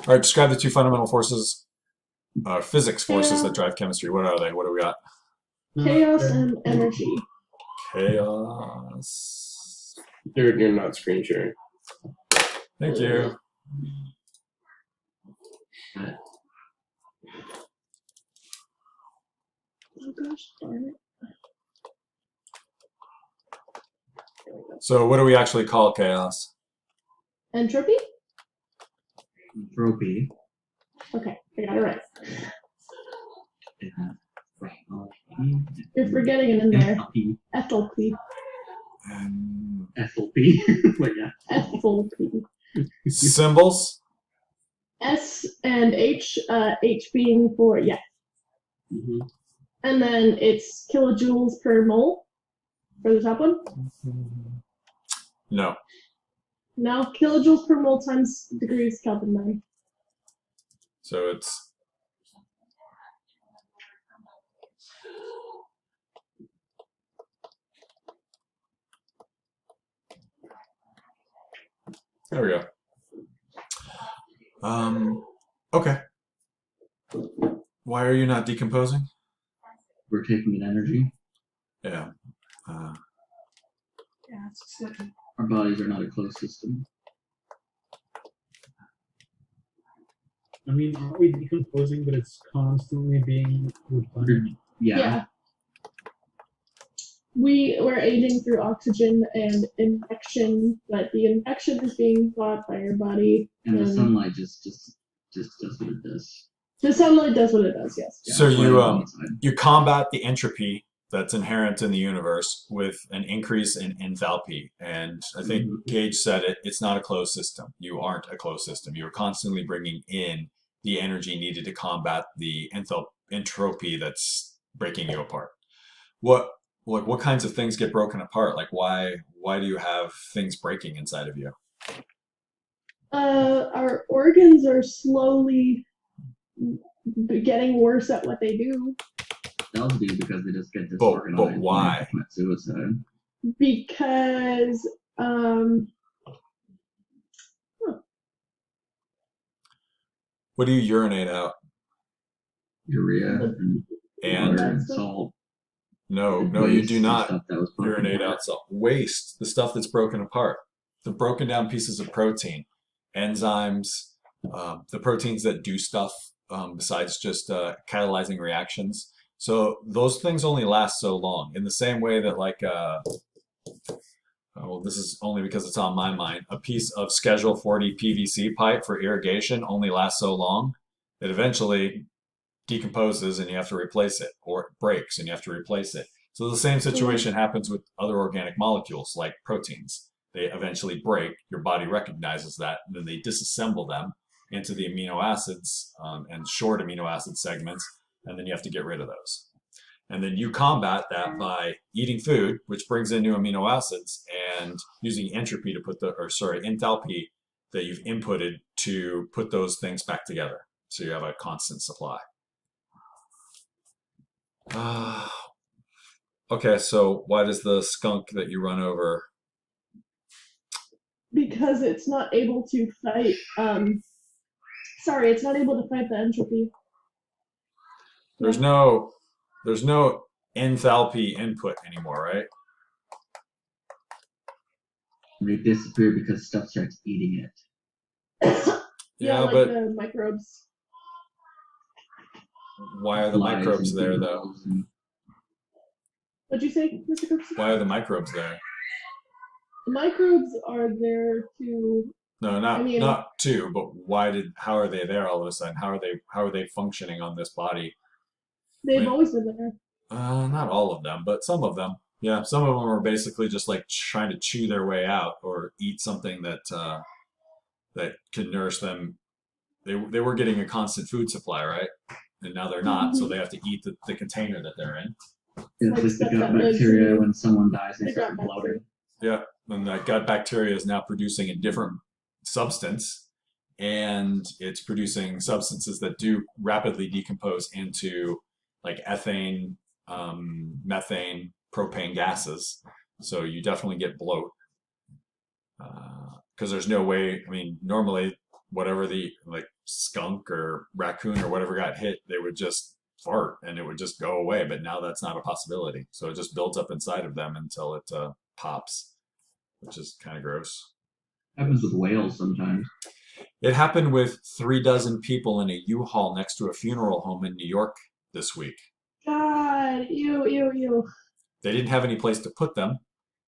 All right, describe the two fundamental forces, physics forces that Chaos, drive chemistry. What are they? What do we got? chaos and energy. Chaos. Dude, you're not screen sharing. Thank you. Oh gosh, darn it. So what do we actually call chaos? Entropy? Entropy. Okay, I got it right. You're You're forgetting it in there. Enthalpy. Enthalpy. Enthalpy. Like, yeah. Enthalpy. Symbols? S and H, H being for, yeah. Mm-hmm. And then it's kilojoules per mole for the top one. No. No, kilojoules per mole times degrees Kelvin then. So it's there we go. Okay. Why are you not decomposing? We're taking in energy. Yeah. Yeah, it's just like Our bodies are not a closed system. I mean, aren't we decomposing, but it's constantly being replenished? Yeah. We were aging through oxygen and infection, but the infection is being fought by your body. And the sunlight just does what it does. The sunlight does what it does, yes. Yeah, So that's why you I'm outside. you combat the entropy that's inherent in the universe with an increase in enthalpy. And I think Gage said it, it's not a closed system. You aren't a closed system. You're constantly bringing in the energy needed to combat the entropy that's breaking you apart. What kinds of things get broken apart? Like why do you have things breaking inside of you? Our organs are slowly getting worse at what they do. They'll be because they just get But disorganized. why? And commit suicide. Because What do you urinate out? Urea And water and salt. no, and you waste do and not stuff that was broken urinate apart. out salt. Waste, the stuff that's broken apart, the broken down pieces of protein, enzymes, the proteins that do stuff besides just catalyzing reactions. So those things only last so long. In the same way that well, this is only because it's on my mind, a piece of Schedule 40 PVC pipe for irrigation only lasts so long. It eventually decomposes and you have to replace it, or it breaks and you have to replace it. So the same situation happens with other organic molecules like proteins. They eventually break, your body recognizes that, and then they disassemble them into the amino acids and short amino acid segments, and then you have to get rid of those. And then you combat that by eating food, which brings in new amino acids, and using entropy to enthalpy that you've inputted to put those things back together. So you have a constant supply. Okay, so why does the skunk that you run over? because it's not able to fight. It's not able to fight the entropy. There's no enthalpy input anymore, right? They disappear because stuff starts eating it. Yeah, like but the microbes. why are the Flies microbes and there though? beetles and- What'd you say, Mr. Cooks? Why are the microbes there? The microbes are there to. No, I mean- not two, but how are they there all of a sudden? How are they functioning on this body? They've always been there. Not all of them, but some of them. Yeah, some of them are basically just like trying to chew their way out or eat something that could nourish them. They were getting a constant food supply, right? And now they're not, so they have to eat the container that they're in. It's Like like the stuff gut that lives bacteria in- when someone dies, they the start gut bloating. Yeah, and that gut bacteria is now producing a different substance, and it's producing substances that do rapidly decompose into like ethane, methane, propane gases. So you definitely get bloat because there's no way. I mean, normally whatever the like skunk or raccoon or whatever got hit, they would just fart and it would just go away. But now that's not a possibility. So it just builds up inside of them until it pops, which is kind of gross. Happens with whales sometimes. It happened with 36 people in a U-Haul next to a funeral home in New York this week. God, ew, ew, ew. They didn't have any place to put them,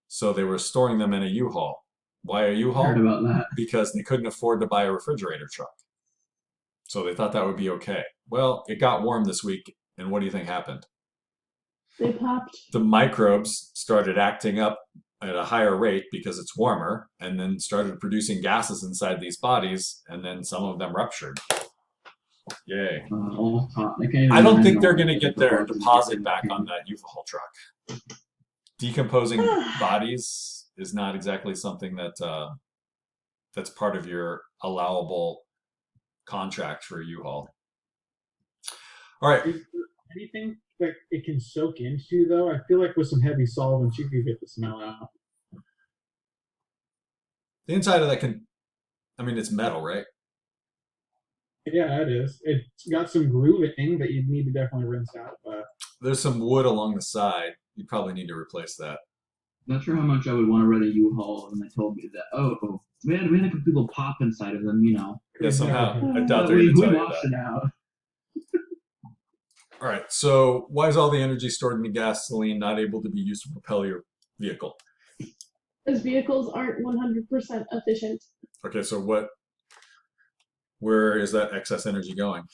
so they were storing them in a U-Haul. Why a Heard U-Haul? about that. Because they couldn't afford to buy a refrigerator truck. So they thought that would be okay. Well, it got warm this week, and what do you think happened? They popped. The microbes started acting up at a higher rate because it's warmer, and then started producing gases inside these bodies, and then some of them ruptured. Yay. All hot. I can't even I don't think imagine they're all going to the get their proportions deposit of back the on that U-Haul truck. Decomposing bodies is not exactly something that that's part of your allowable contract for a U-Haul. All right. Is there anything that it can soak into, though? I feel like with some heavy solvents, you could get the smell out. The inside of that can, I mean, it's metal, right? Yeah, it is. It's got some grooving that you'd need to definitely rinse out. But There's some wood along the side. You probably need to replace that. Not sure how much I would want to rent a U-Haul, and they told me that, we had a couple people pop inside of them, you know. Yeah, somehow. I doubt But they're we going to tell you washed that. it out. All right. So why is all the energy stored in the gasoline not able to be used to propel your vehicle? Because vehicles aren't 100% efficient. Okay. So where is that excess energy going?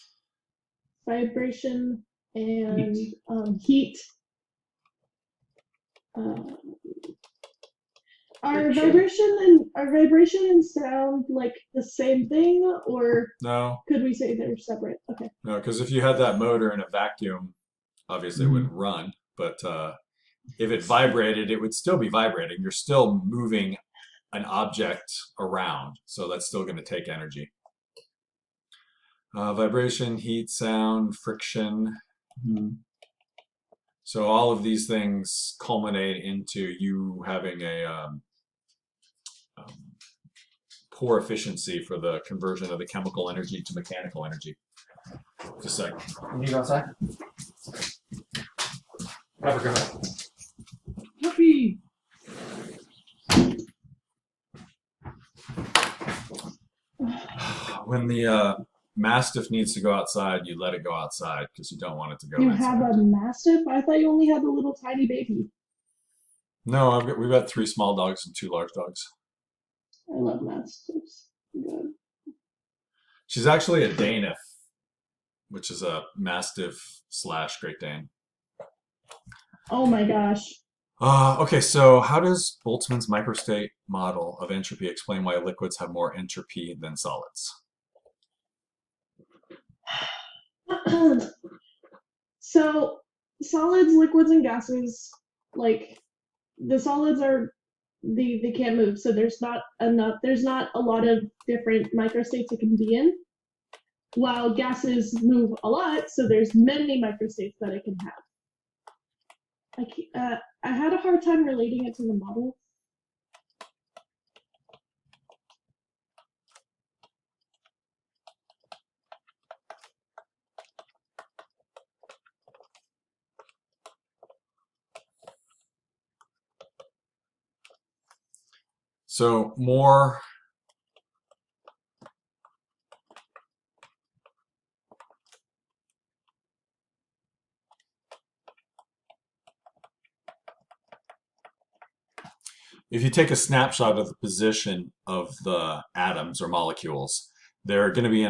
Vibration and heat. Are vibration and sound like the same thing, or No, could we say they're separate? Okay. no, because if you had that motor in a vacuum, obviously it wouldn't run. But if it vibrated, it would still be vibrating. You're still moving an object around, so that's still going to take energy. Vibration, heat, sound, friction. Mhm. So all of these things culminate into you having a poor efficiency for the conversion of the chemical energy to mechanical energy. Just a second. Can you go outside? Have a good night. Puppy! When the mastiff needs to go outside, you let it go outside because you don't want it to go You inside. have a mastiff? I thought you only had the little tiny baby. No, we've got 3 small dogs and 2 large dogs. I love mastiffs. Good. She's actually a Daniff, which is a Mastiff / Great Dane. Oh my gosh. Okay, so how does Boltzmann's microstate model of entropy explain why liquids have more entropy than solids? So solids, liquids, and gases, like the solids are they can't move, so there's not a lot of different microstates it can be in. While gases move a lot, so there's many microstates that it can have. I had a hard time relating it to the model. So more if you take a snapshot of the position of the atoms or molecules, they're going to be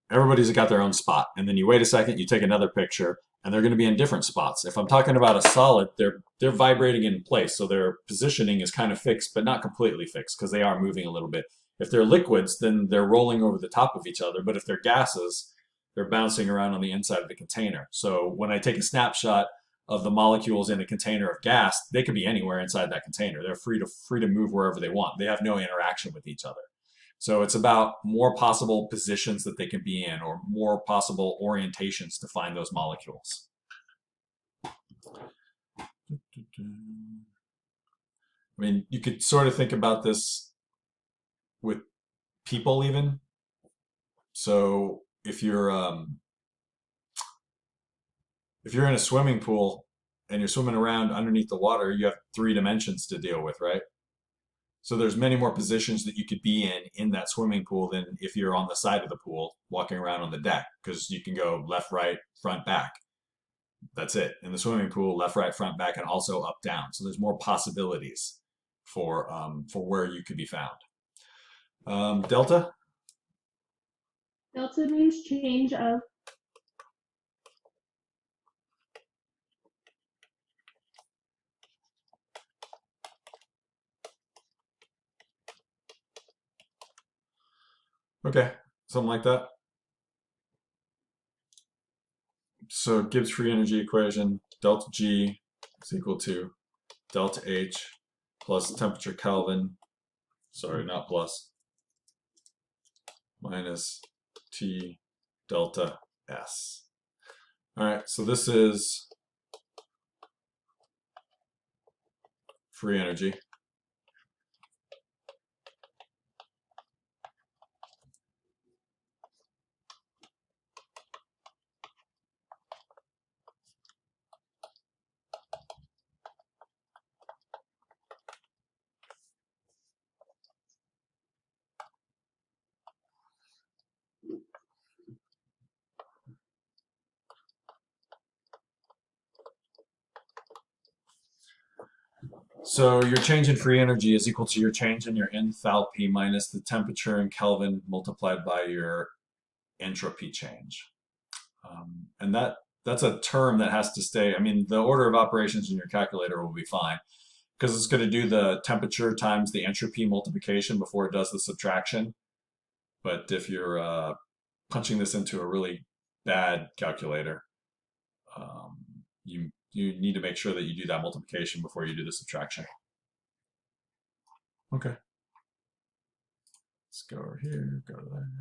everybody's got their own spot. And then you wait a second, you take another picture, and they're going to be in different spots. If I'm talking about a solid, they're vibrating in place. So their positioning is kind of fixed, but not completely fixed because they are moving a little bit. If they're liquids, then they're rolling over the top of each other. But if they're gases, they're bouncing around on the inside of the container. So when I take a snapshot of the molecules in a container of gas, they could be anywhere inside that container. They're free to move wherever they want. They have no interaction with each other. So it's about more possible positions that they can be in or more possible orientations to find those molecules. I mean, you could sort of think about this with people even. So if you're in a swimming pool and you're swimming around underneath the water, you have 3 dimensions to deal with, right? So there's many more positions that you could be in that swimming pool than if you're on the side of the pool walking around on the deck, because you can go left, right, front, back. That's it. In the swimming pool, left, right, front, back, and also up, down. So there's more possibilities for where you could be found. Delta? Delta means change of. Okay, something like that. So Gibbs free energy equation, delta G is equal to delta H plus temperature Kelvin, sorry, not plus, minus T delta S. All right, so this is free energy. So your change in free energy is equal to your change in your enthalpy minus the temperature in Kelvin multiplied by your entropy change. And that's a term that has to stay. I mean, the order of operations in your calculator will be fine because it's going to do the temperature times the entropy multiplication before it does the subtraction. But if you're punching this into a really bad calculator, you need to make sure that you do that multiplication before you do the subtraction. Okay. Let's go over here, go to there.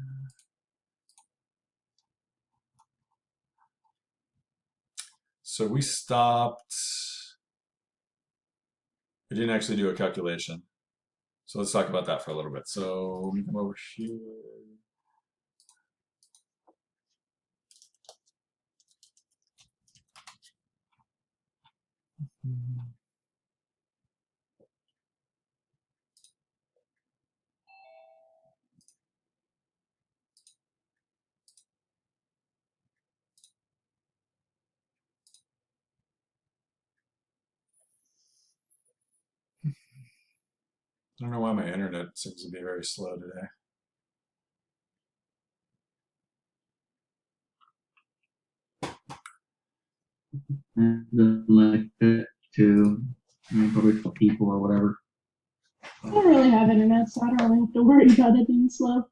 So we stopped. We didn't actually do a calculation. So let's talk about that for a little bit. So let me come over here. I don't know why my internet seems to be very slow today. Like that too. I mean, probably for people or whatever. I don't really have internet, so I don't really have to worry about it being slow.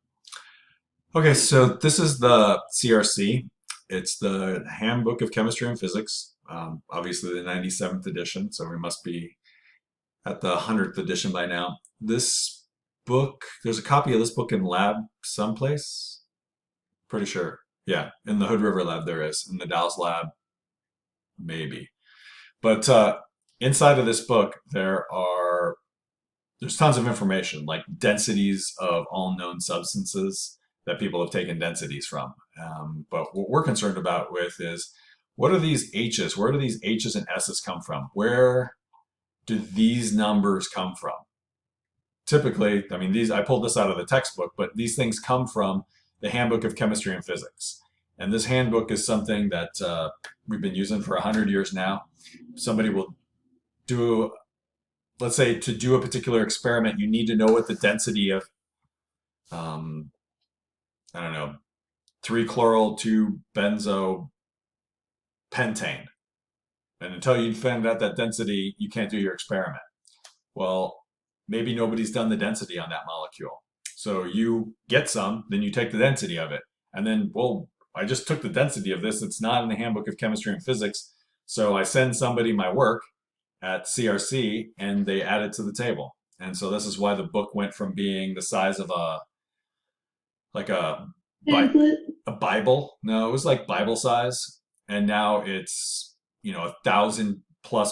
Okay, so this is the CRC. It's the Handbook of Chemistry and Physics, obviously the 97th edition, so we must be at the 100th edition by now. This book, there's a copy of this book in lab someplace. Pretty sure. Yeah, in the Hood River lab there is. In the Dallas lab, maybe. But inside of this book, there's tons of information, like densities of all known substances that people have taken densities from. But what we're concerned about with is, what are these H's? Where do these H's and S's come from? Where do these numbers come from? Typically, I mean, I pulled this out of the textbook, but these things come from the Handbook of Chemistry and Physics. And this handbook is something that we've been using for 100 years now. Somebody will do, let's say, to do a particular experiment, you need to know what the density of, I don't know, 3-chloral 2-benzo pentane. And until you find out that density, you can't do your experiment. Well, maybe nobody's done the density on that molecule. So you get some, then you take the density of it. And then, well, I just took the density of this. It's not in the Handbook of Chemistry and Physics. So I send somebody my work at CRC and they add it to the table. And so this is why the book went from being the size of a Pamphlet. Bible. No, it was like Bible size. And now it's, 1,000+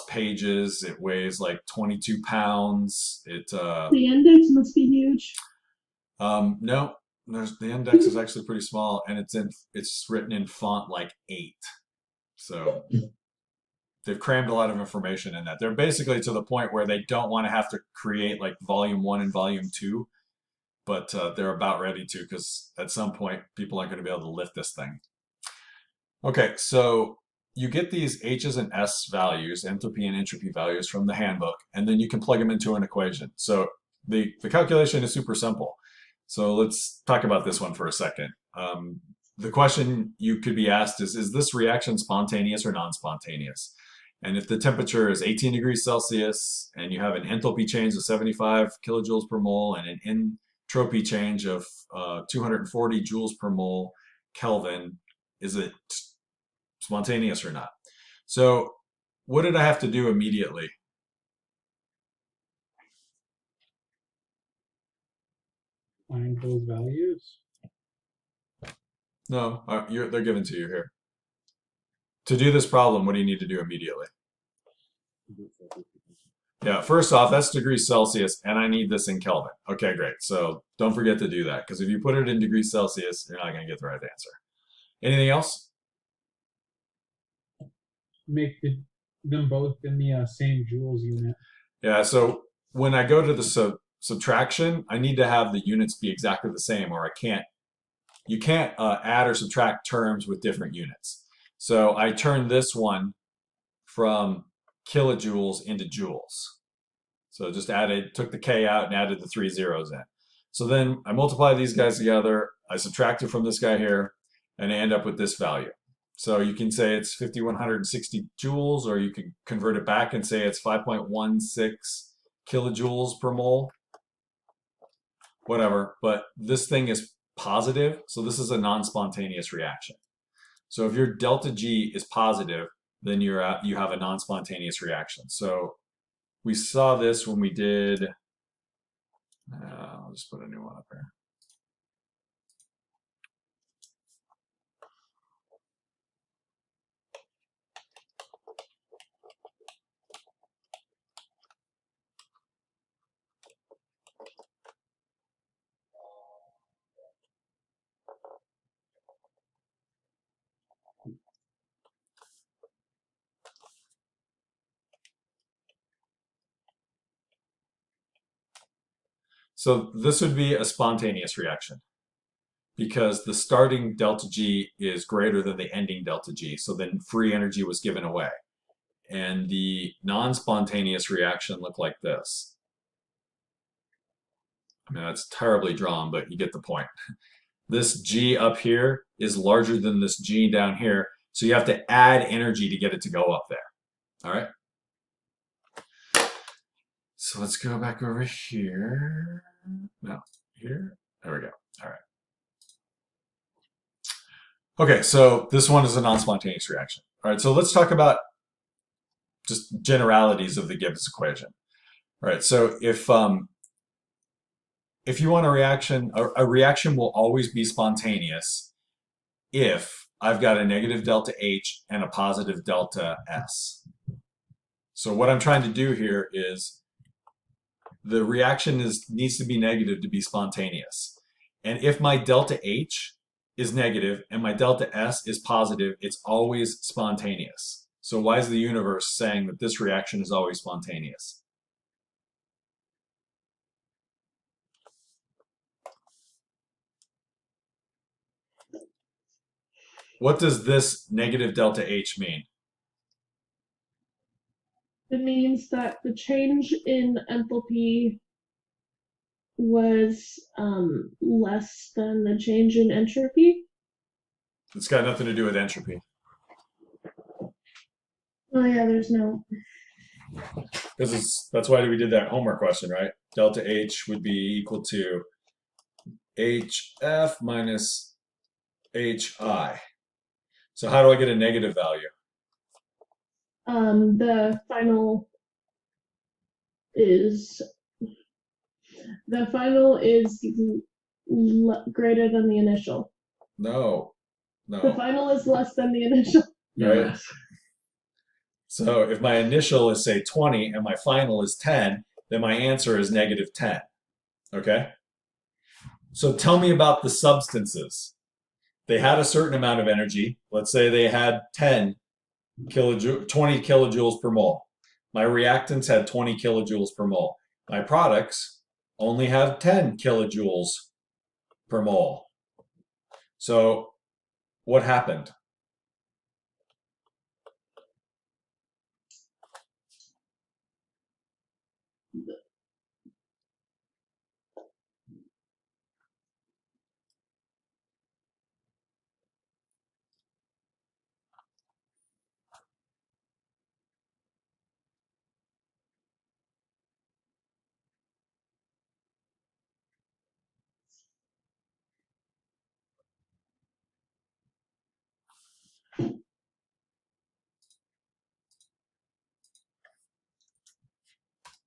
pages. It weighs like 22 pounds. The index must be huge. No, the index is actually pretty small, and it's written in font like 8. So they've crammed a lot of information in that. They're basically to the point where they don't want to have to create like volume 1 and volume 2, but they're about ready to, because at some point people aren't going to be able to lift this thing. Okay, so you get these H's and S values, enthalpy and entropy values, from the handbook, and then you can plug them into an equation. So the calculation is super simple. So let's talk about this one for a second. The question you could be asked is this reaction spontaneous or non-spontaneous? And if the temperature is 18 degrees Celsius and you have an enthalpy change of 75 kilojoules per mole and an entropy change of 240 joules per mole Kelvin, is it spontaneous or not? So what did I have to do immediately? Find those values. No, they're given to you here. To do this problem, what do you need to do immediately? Yeah, first off, that's degrees Celsius, and I need this in Kelvin. Okay, great. So don't forget to do that, because if you put it in degrees Celsius, you're not going to get the right answer. Anything else? Make them both in the same joules unit. Yeah, so when I go to the subtraction, I need to have the units be exactly the same, or you can't add or subtract terms with different units. So I turn this one from kilojoules into joules. So just took the K out and added the 3 zeros in. So then I multiply these guys together, I subtract it from this guy here, and I end up with this value. So you can say it's 5,160 joules, or you can convert it back and say it's 5.16 kilojoules per mole. Whatever, but this thing is positive, so this is a non-spontaneous reaction. So if your delta G is positive, then you have a non-spontaneous reaction. So we saw this when we did, I'll just put a new one up here. So this would be a spontaneous reaction because the starting delta G is greater than the ending delta G. So then free energy was given away. And the non-spontaneous reaction looked like this. I mean, that's terribly drawn, but you get the point. This G up here is larger than this G down here. So you have to add energy to get it to go up there. All right. So let's go back over here. No, here. There we go. All right. Okay, so this one is a non-spontaneous reaction. All right, so let's talk about just generalities of the Gibbs equation. All right, so if you want a reaction will always be spontaneous if I've got a negative delta H and a positive delta S. So what I'm trying to do here is the reaction needs to be negative to be spontaneous. And if my delta H is negative and my delta S is positive, it's always spontaneous. So why is the universe saying that this reaction is always spontaneous? What does this negative delta H mean? It means that the change in enthalpy was less than the change in entropy. It's got nothing to do with entropy. Oh yeah, there's no. Because that's why we did that homework question, right? Delta H would be equal to HF minus HI. So how do I get a negative value? The final is greater than the initial. No. The final is less than the initial. Right? Yes. So if my initial is, say, 20 and my final is 10, then my answer is negative 10. Okay? So tell me about the substances. They had a certain amount of energy. Let's say they had 20 kilojoules per mole. My reactants had 20 kilojoules per mole. My products only have 10 kilojoules per mole. So what happened?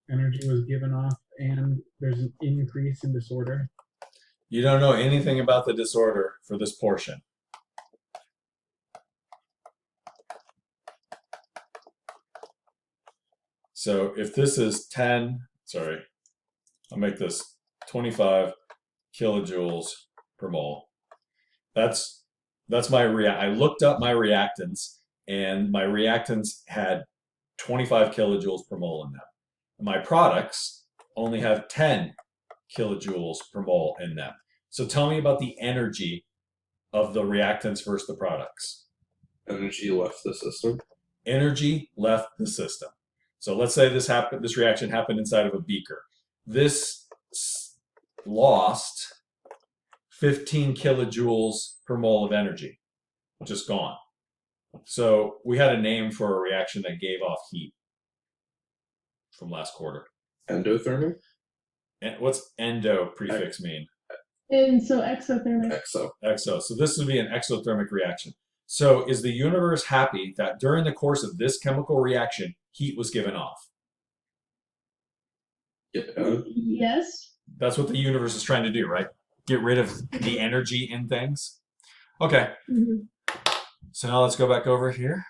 Energy was given off, and there's an increase in disorder. You don't know anything about the disorder for this portion. So if this is 10, sorry, I'll make this 25 kilojoules per mole. That's my I looked up my reactants, and my reactants had 25 kilojoules per mole in them. My products only have 10 kilojoules per mole in them. So tell me about the energy of the reactants versus the products. Energy left the system. Energy left the system. So let's say this reaction happened inside of a beaker. This lost 15 kilojoules per mole of energy, just gone. So we had a name for a reaction that gave off heat from last quarter. Endothermic? And what's endo prefix mean? And so exothermic. Exo. So this would be an exothermic reaction. So is the universe happy that during the course of this chemical reaction, heat was given off? Yeah. Yes. That's what the universe is trying to do, right? Get rid of the energy in things. Okay. Mhm. So now let's go back over here.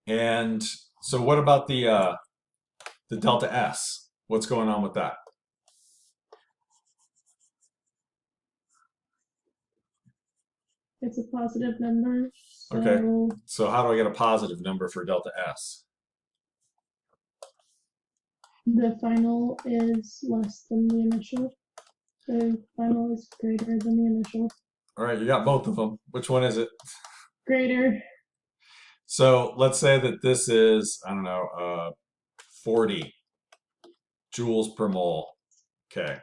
And so what about the delta S? What's going on with that? It's a positive number. So Okay. So how do I get a positive number for delta S? the final is less than the initial. The final is greater than the initial. All right, you got both of them. Which one is it? Greater. So let's say that this is, I don't know, 40 joules per mole. Okay.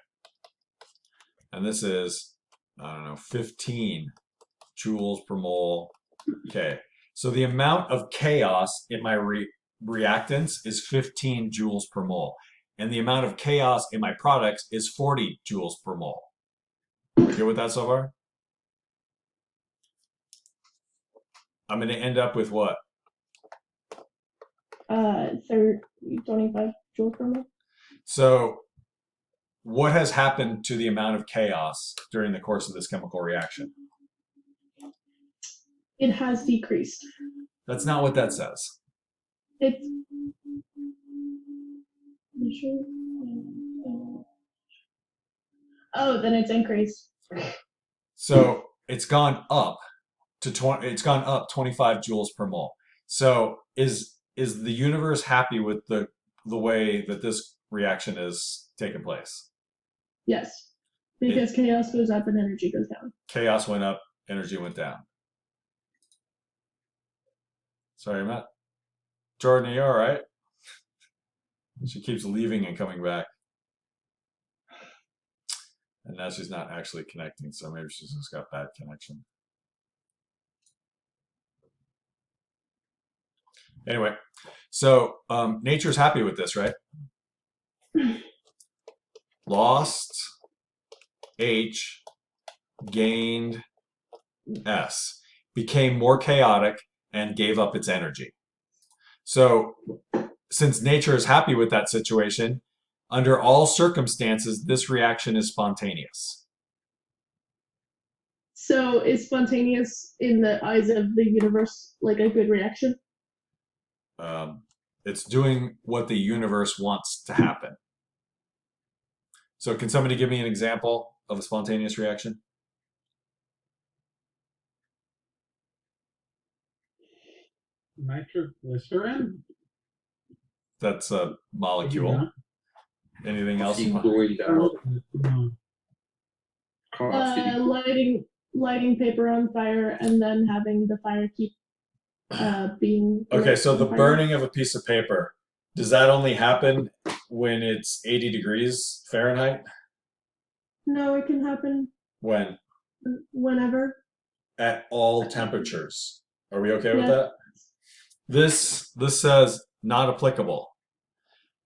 And this is, I don't know, 15 joules per mole. Okay. So the amount of chaos in my reactants is 15 joules per mole. And the amount of chaos in my products is 40 joules per mole. We good with that so far? I'm going to end up with what? 25 joules per mole. So what has happened to the amount of chaos during the course of this chemical reaction? It has decreased. That's not what that says. It's oh, then it's increased. So it's gone up to 20. It's gone up 25 joules per mole. So is the universe happy with the way that this reaction is taking place? Yes, because chaos goes up and energy goes down. Chaos went up, energy went down. Sorry, Matt. Jordan, are you all right? She keeps leaving and coming back. And now she's not actually connecting, so maybe she's just got bad connection. Anyway, so nature's happy with this, right? Lost H, gained S, became more chaotic and gave up its energy. So since nature is happy with that situation, under all circumstances, this reaction is spontaneous. So is spontaneous in the eyes of the universe like a good reaction? It's doing what the universe wants to happen. So can somebody give me an example of a spontaneous reaction? Nitroglycerin? That's a Maybe molecule. not. Anything else? Keep cooling down. No. Coffee. Lighting paper on fire and then having the fire keep being Okay, lit so on the fire. burning of a piece of paper, does that only happen when it's 80 degrees Fahrenheit? No, it can happen When? whenever. At all temperatures. Are we okay with Yeah. that? This says not applicable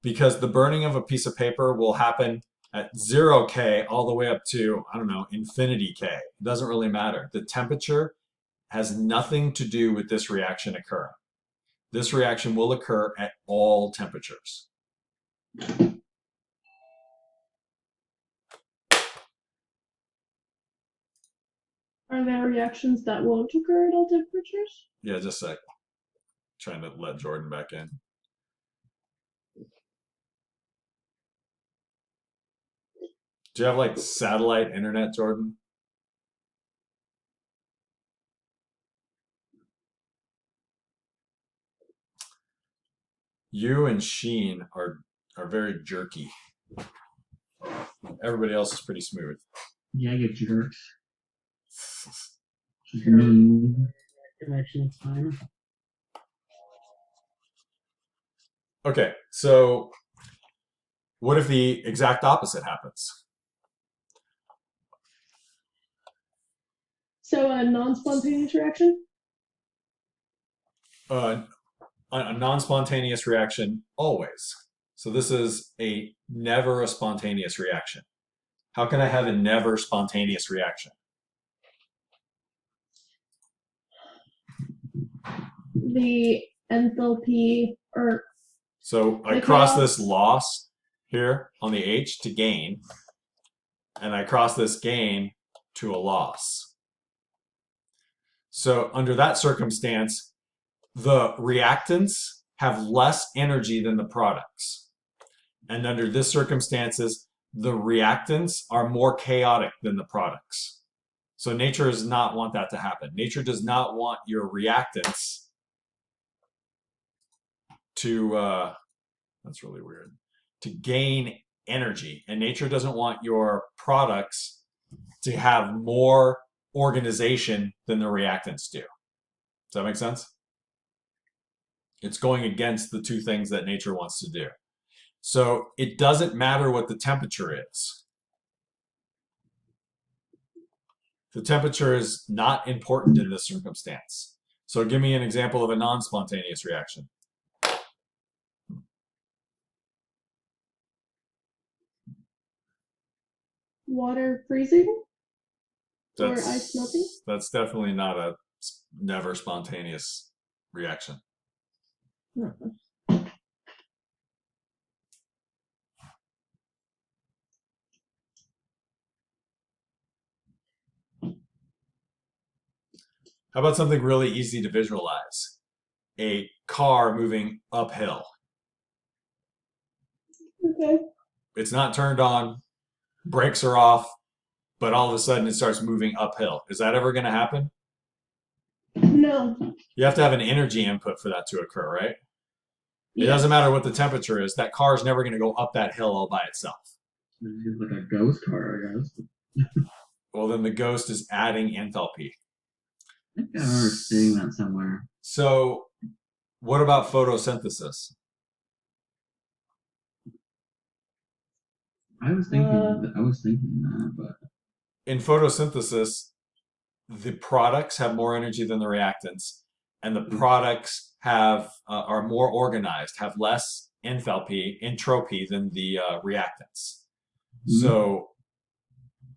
because the burning of a piece of paper will happen at 0K all the way up to, I don't know, infinity K. It doesn't really matter. The temperature has nothing to do with this reaction occurring. This reaction will occur at all temperatures. Are there reactions that won't occur at all temperatures? Yeah, just a sec. Trying to let Jordan back in. Do you have like satellite internet, Jordan? You and Sheen are very jerky. Everybody else is pretty smooth. Yeah, you jerks. Just mean. Connection time. Okay, so what if the exact opposite happens? So a non-spontaneous reaction? A non-spontaneous reaction always. So this is never a spontaneous reaction. How can I have a never spontaneous reaction? The enthalpy or So I The cross chaos. this loss here on the H to gain, and I cross this gain to a loss. So under that circumstance, the reactants have less energy than the products. And under this circumstances, the reactants are more chaotic than the products. So nature does not want that to happen. Nature does not want your reactants to, that's really weird, to gain energy. And nature doesn't want your products to have more organization than the reactants do. Does that make sense? It's going against the two things that nature wants to do. So it doesn't matter what the temperature is. The temperature is not important in this circumstance. So give me an example of a non-spontaneous reaction. water freezing or ice melting? That's definitely not a never spontaneous reaction. How about something really easy to visualize? A car moving uphill. Okay. It's not turned on, brakes are off, but all of a sudden it starts moving uphill. Is that ever going to happen? No. You have to have an energy input for that to occur, right? It Yes. doesn't matter what the temperature is. That car is never going to go up that hill all by itself. It's like a ghost car, I guess. Well, then the ghost is adding enthalpy. I think I remember seeing that somewhere. So what about photosynthesis? I was thinking that, but In photosynthesis, the products have more energy than the reactants, and the products have are more organized, have less entropy than the reactants. So,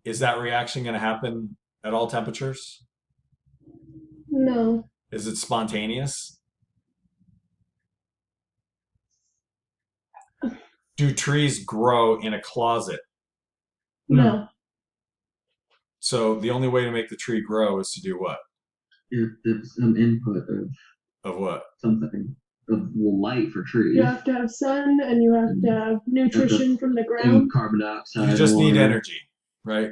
is that reaction going to happen at all temperatures? No. Is it spontaneous? Do trees grow in a closet? No. So the only way to make the tree grow is to do what? if there's some input Of what? of something, of light for trees. You have to have sun, and you have to have nutrition from the ground. And carbon dioxide. You just need water. energy, right?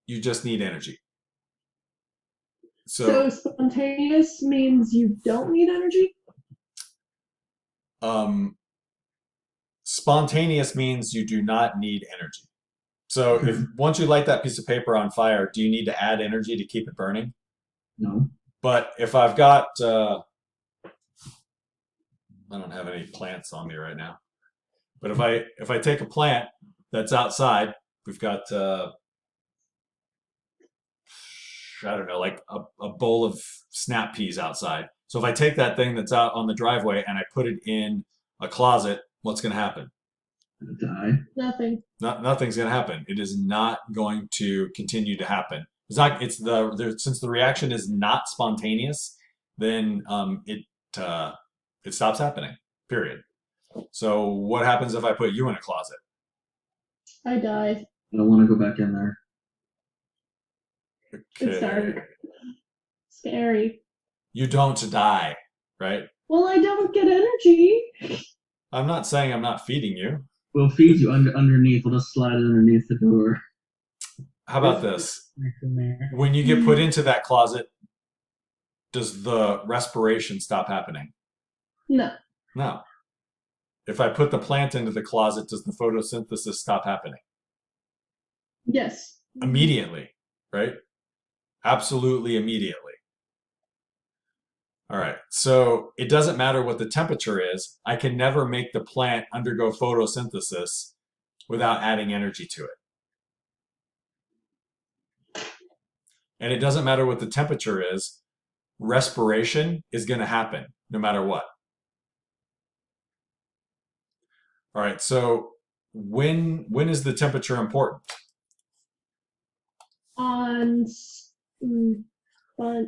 You just need energy. So spontaneous means you don't need energy? Spontaneous means you do not need energy. So if once you light that piece of paper on fire, do you need to add energy to keep it burning? No. But if I've got, I don't have any plants on me right now. But if I take a plant that's outside, we've got, I don't know, like a bowl of snap peas outside. So if I take that thing that's out on the driveway and I put it in a closet, what's going to happen? Die. Nothing. Nothing's going to happen. It is not going to continue to happen. It's not. It's since the reaction is not spontaneous, then it stops happening. Period. So what happens if I put you in a closet? I die. I don't want to go back in there. It's dark. Scary. You don't die, right? Well, I don't get energy. I'm not saying I'm not feeding you. We'll feed you underneath. We'll just slide it underneath the door. How about this? In there. When you get put into that closet, does the respiration stop happening? No. No. If I put the plant into the closet, does the photosynthesis stop happening? Yes. Immediately, right? Absolutely immediately. All right. So it doesn't matter what the temperature is. I can never make the plant undergo photosynthesis without adding energy to it. And it doesn't matter what the temperature is. Respiration is going to happen no matter what. All right. So when is the temperature important? But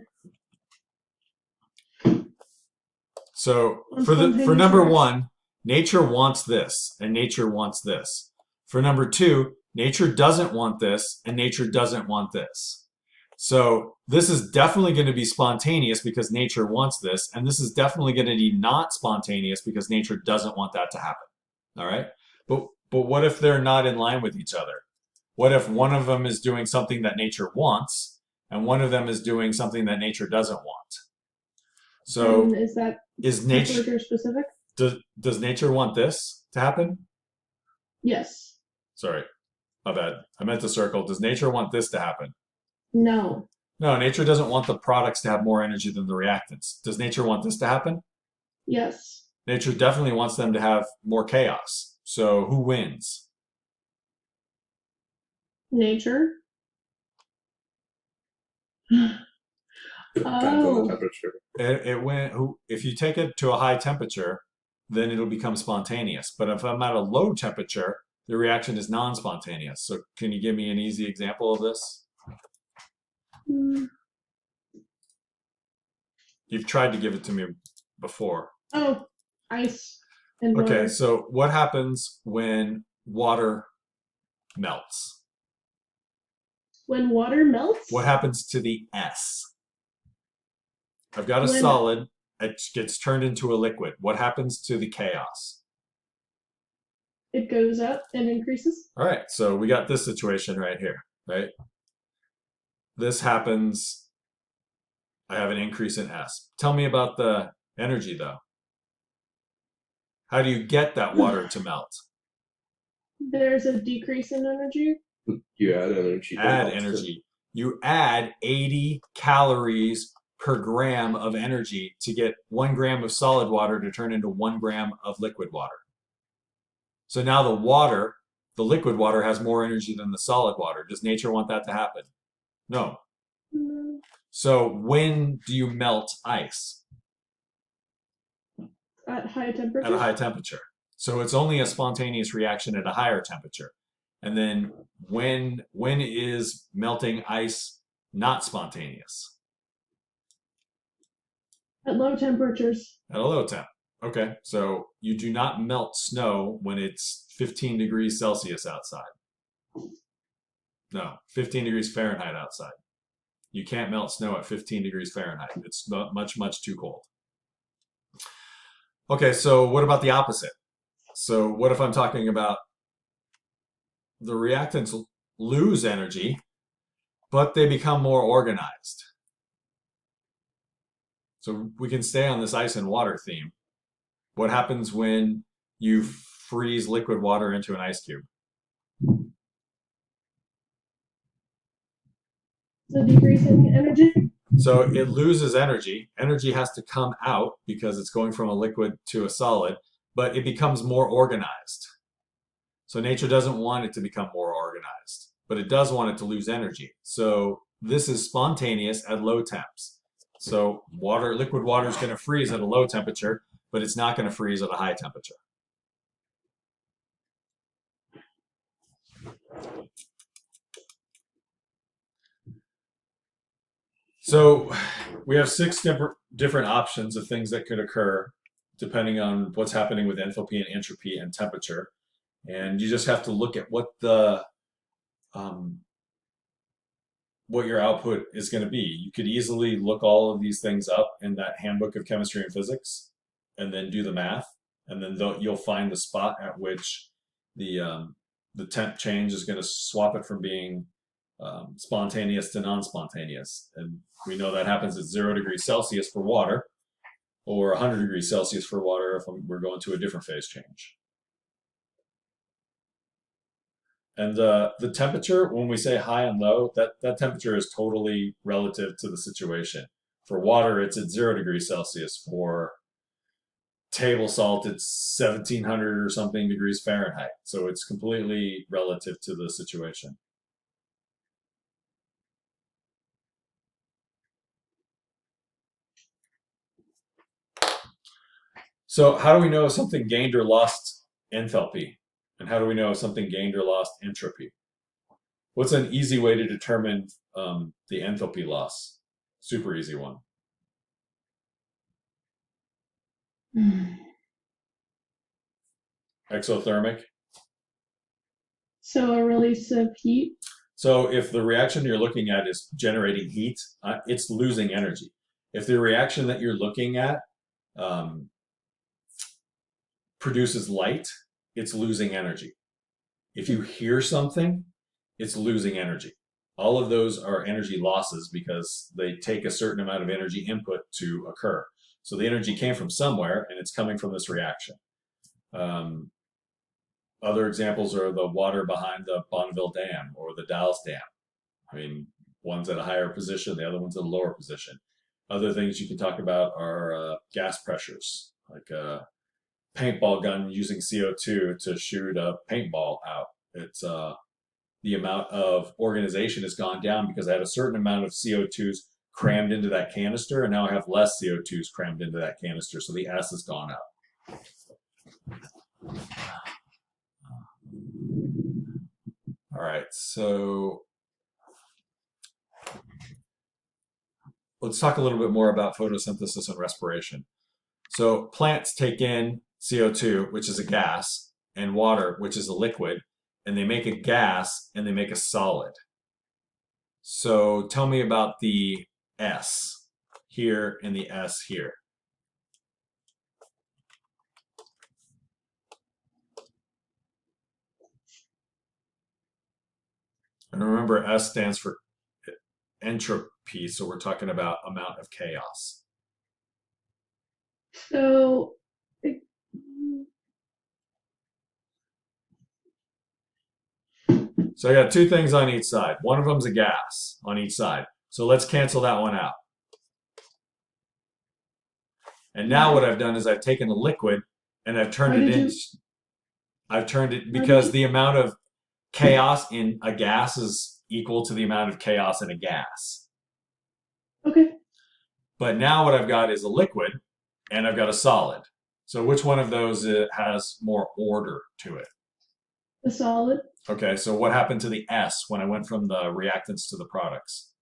So On for spontaneous number reaction. one, nature wants this and nature wants this. For number two, nature doesn't want this and nature doesn't want this. So this is definitely going to be spontaneous because nature wants this, and this is definitely going to be not spontaneous because nature doesn't want that to happen. All right? But what if they're not in line with each other? What if one of them is doing something that nature wants and one of them is doing something that nature doesn't want? So is that is nature temperature specific? does nature want this to happen? Yes. Sorry, my bad. I meant to circle. Does nature want this to happen? No. No, nature doesn't want the products to have more energy than the reactants. Does nature want this to happen? Yes. Nature definitely wants them to have more chaos. So who wins? Nature. Depends on Oh. the temperature. It went. If you take it to a high temperature, then it'll become spontaneous. But if I'm at a low temperature, the reaction is non-spontaneous. So can you give me an easy example of this? Mm. You've tried to give it to me before. Oh, ice and water. Okay, so what happens when water melts? When water melts? What happens to the S? I've got a When- solid, it gets turned into a liquid. What happens to the chaos? It goes up and increases. All right, so we got this situation right here, right? This happens, I have an increase in S. Tell me about the energy though. How do you get that water to melt? There's a decrease in energy. You add energy. that Add helps it. energy. You add 80 calories per gram of energy to get 1 gram of solid water to turn into 1 gram of liquid water. So now the liquid water has more energy than the solid water. Does nature want that to happen? No. Mm, So when do you melt ice? At high temperature. At a high temperature. So it's only a spontaneous reaction at a higher temperature. And then when is melting ice not spontaneous? At low temperatures. At a low temp. Okay, so you do not melt snow when it's 15 degrees Celsius outside. No, 15 degrees Fahrenheit outside. You can't melt snow at 15 degrees Fahrenheit. It's not much too cold. Okay, so what about the opposite? So what if I'm talking about the reactants lose energy, but they become more organized? So we can stay on this ice and water theme. What happens when you freeze liquid water into an ice cube? So decreasing energy. So it loses energy. Energy has to come out because it's going from a liquid to a solid, but it becomes more organized. So nature doesn't want it to become more organized, but it does want it to lose energy. So this is spontaneous at low temps. So liquid water is going to freeze at a low temperature, but it's not going to freeze at a high temperature. So we have 6 different options of things that could occur depending on what's happening with enthalpy and entropy and temperature. And you just have to look at what your output is going to be. You could easily look all of these things up in that handbook of chemistry and physics and then do the math. And then you'll find the spot at which the temp change is going to swap it from being spontaneous to non-spontaneous. And we know that happens at 0 degrees Celsius for water, or 100 degrees Celsius for water if we're going to a different phase change. And the temperature, when we say high and low, that temperature is totally relative to the situation. For water, it's at 0 degrees Celsius. For table salt, it's 1700 or something degrees Fahrenheit. So it's completely relative to the situation. So how do we know if something gained or lost enthalpy? And how do we know if something gained or lost entropy? What's an easy way to determine the enthalpy loss? Super easy one. Exothermic. So a release of heat. So if the reaction you're looking at is generating heat, it's losing energy. If the reaction that you're looking at produces light, it's losing energy. If you hear something, it's losing energy. All of those are energy losses because they take a certain amount of energy input to occur. So the energy came from somewhere and it's coming from this reaction. Other examples are the water behind the Bonneville Dam or the Dalles Dam. I mean, one's at a higher position, the other one's at a lower position. Other things you can talk about are gas pressures, like a paintball gun using CO2 to shoot a paintball out. It's the amount of organization has gone down because I had a certain amount of CO2s crammed into that canister, and now I have less CO2s crammed into that canister, so the S has gone up. All right, so let's talk a little bit more about photosynthesis and respiration. So plants take in CO2, which is a gas, and water, which is a liquid, and they make a gas and they make a solid. So tell me about the S here and the S here. And remember, S stands for entropy, so we're talking about amount of chaos. So So I got 2 things on each side. One of them's a gas on each side. So let's cancel that one out. And now what I've done is I've taken a liquid and I've turned it into... I've turned it because the amount of chaos in a gas is equal to the amount of chaos in a gas. Okay. But now what I've got is a liquid and I've got a solid. So which one of those has more order to it? The solid. Okay, so what happened to the S when I went from the reactants to the products?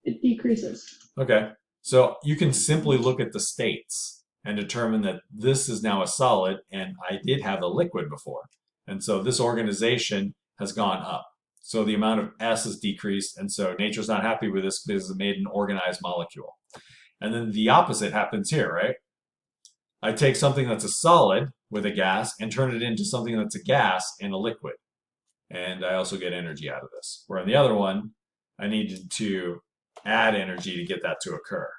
It decreases. Okay, so you can simply look at the states and determine that this is now a solid and I did have a liquid before. And so this organization has gone up. So the amount of S is decreased, and so nature's not happy with this because it made an organized molecule. And then the opposite happens here, right? I take something that's a solid with a gas and turn it into something that's a gas and a liquid. And I also get energy out of this. Where on the other one, I needed to add energy to get that to occur.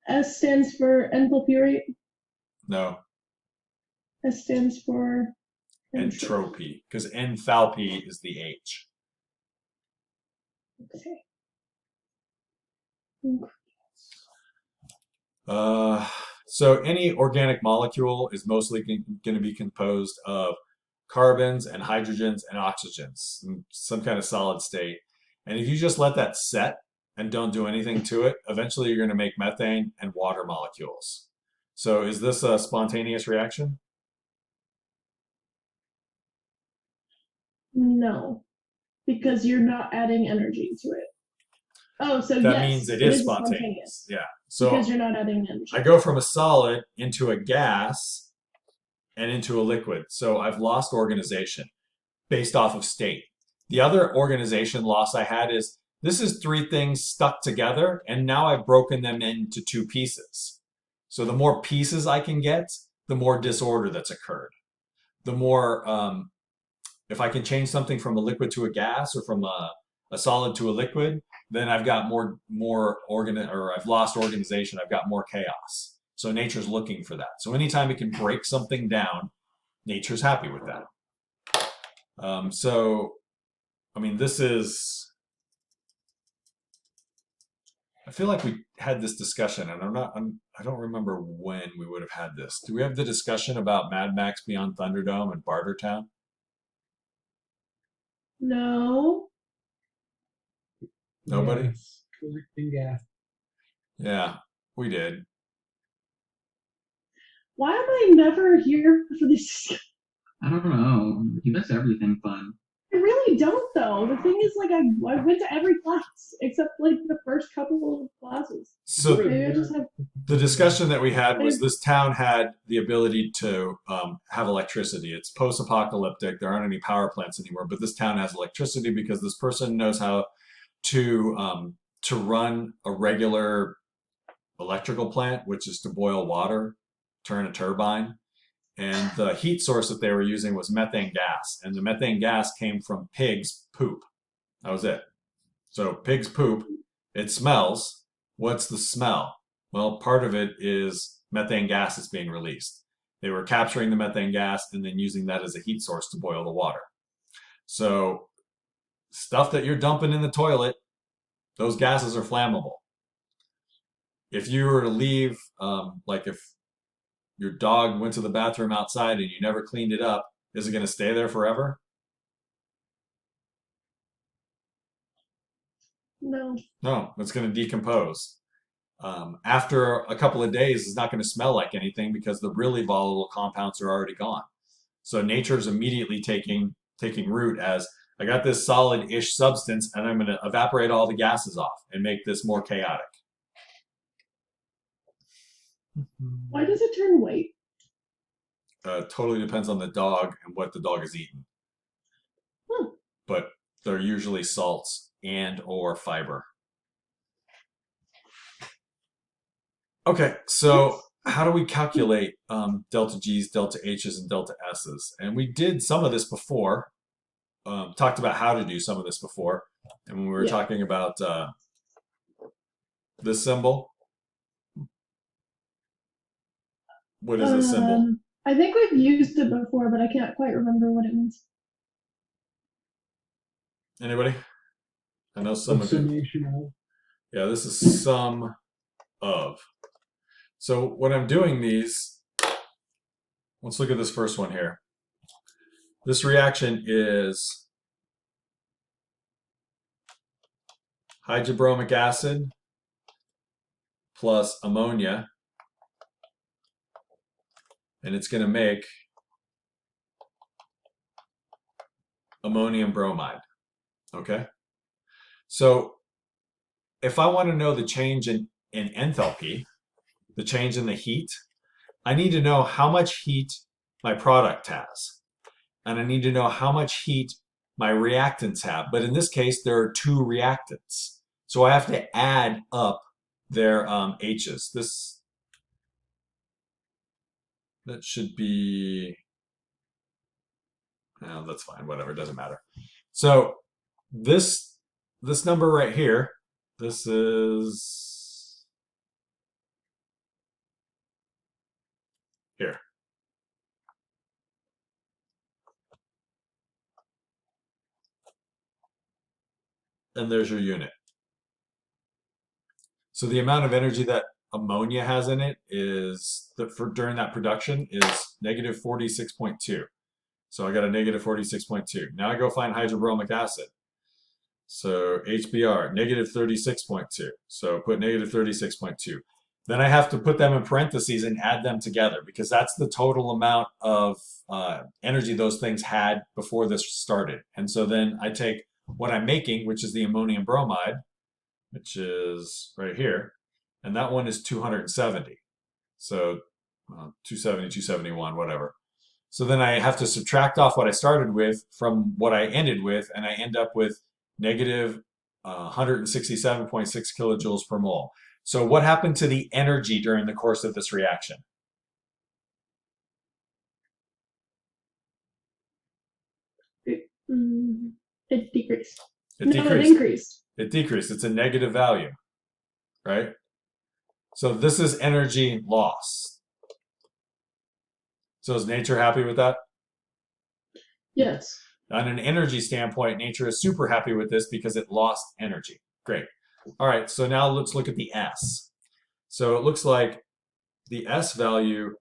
S stands for enthalpy rate. No, S stands for entropy, because enthalpy is the H. Okay. So any organic molecule is mostly going to be composed of carbons and hydrogens and oxygens in some kind of solid state. And if you just let that set and don't do anything to it, eventually you're going to make methane and water molecules. So is this a spontaneous reaction? No, because you're not adding energy to it. Oh, so That yes, means it is spontaneous. spontaneous. Yeah. So Because you're not adding energy. I go from a solid into a gas and into a liquid. So I've lost organization based off of state. The other organization loss I had is this is three things stuck together, and now I've broken them into two pieces. So the more pieces I can get, the more disorder that's occurred. The more, if I can change something from a liquid to a gas or from a solid to a liquid, then I've got I've lost organization. I've got more chaos. So nature's looking for that. So anytime it can break something down, nature's happy with that. So, I mean, this is. I feel like we had this discussion, and I don't remember when we would have had this. Do we have the discussion about Mad Max Beyond Thunderdome and Bartertown? No. Nobody? Yes. Collecting gas. Yeah, we did. Why am I never here for this? I don't know. You miss everything fun. I really don't, though. The thing is, like, I went to every class except like the first couple of classes. So Maybe I just have. the discussion that we had was this town had the ability to have electricity. It's post-apocalyptic. There aren't any power plants anymore, but this town has electricity because this person knows how to run a regular electrical plant, which is to boil water, turn a turbine. And the heat source that they were using was methane gas. And the methane gas came from pigs' poop. That was it. So pigs' poop, it smells. What's the smell? Well, part of it is methane gas is being released. They were capturing the methane gas and then using that as a heat source to boil the water. So stuff that you're dumping in the toilet, those gases are flammable. If you were to leave, like if your dog went to the bathroom outside and you never cleaned it up, is it going to stay there forever? No. No, it's going to decompose. After a couple of days, it's not going to smell like anything because the really volatile compounds are already gone. So nature's immediately taking root as I got this solid-ish substance and I'm going to evaporate all the gases off and make this more chaotic. Why does it turn white? Totally depends on the dog and what the dog is eating. But they're usually salts and or fiber. Okay, so how do we calculate delta G's, delta H's, and delta S's? And we did some of this before. Talked about how to do some of this before. And when we were talking about this symbol. What is this symbol? I think we've used it before, but I can't quite remember what it means. Anybody? I know some of you. Summation of. Yeah, this is sum of. So when I'm doing these, let's look at this first one here. This reaction is hydrobromic acid plus ammonia, and it's going to make ammonium bromide. Okay? So if I want to know the change in enthalpy, the change in the heat, I need to know how much heat my product has. And I need to know how much heat my reactants have. But in this case, there are two reactants. So I have to add up their H's. This that should be, no, that's fine, whatever, it doesn't matter. So this number right here, this is here. And there's your unit. So the amount of energy that ammonia has in it is during that production is negative 46.2. So I got a negative 46.2. Now I go find hydrobromic acid. So HBr, negative 36.2. So put negative 36.2. Then I have to put them in parentheses and add them together because that's the total amount of energy those things had before this started. And so then I take what I'm making, which is the ammonium bromide, which is right here, and that one is 270. So 270, 271, whatever. So then I have to subtract off what I started with from what I ended with, and I end up with negative 167.6 kilojoules per mole. So what happened to the energy during the course of this reaction? It decreased. It No, decreased. it increased. It decreased. It's a negative value, right? So this is energy loss. So is nature happy with that? Yes. On an energy standpoint, nature is super happy with this because it lost energy. Great. All right, so now let's look at the S. So it looks like the S value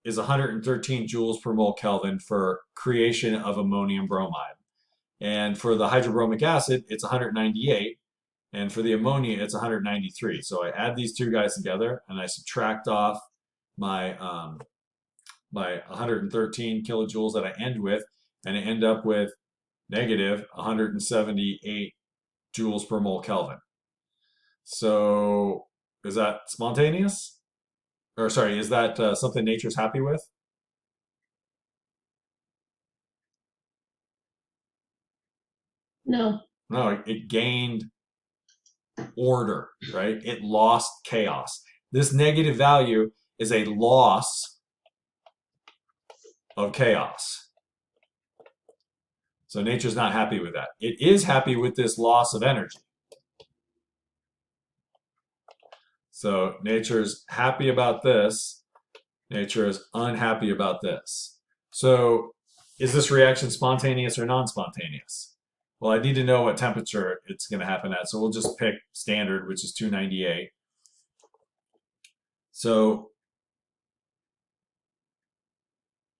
is 113 joules per mole Kelvin for creation of ammonium bromide. And for the hydrobromic acid, it's 198. And for the ammonia, it's 193. So I add these two guys together and I subtract off my, my 113 kilojoules that I end with, and I end up with negative 178 joules per mole Kelvin. So is that spontaneous? Or sorry, is that something nature's happy with? No. No, it gained order, right? It lost chaos. This negative value is a loss of chaos. So nature's not happy with that. It is happy with this loss of energy. So nature's happy about this. Nature is unhappy about this. So is this reaction spontaneous or non-spontaneous? Well, I need to know what temperature it's going to happen at. So we'll just pick standard, which is 298. So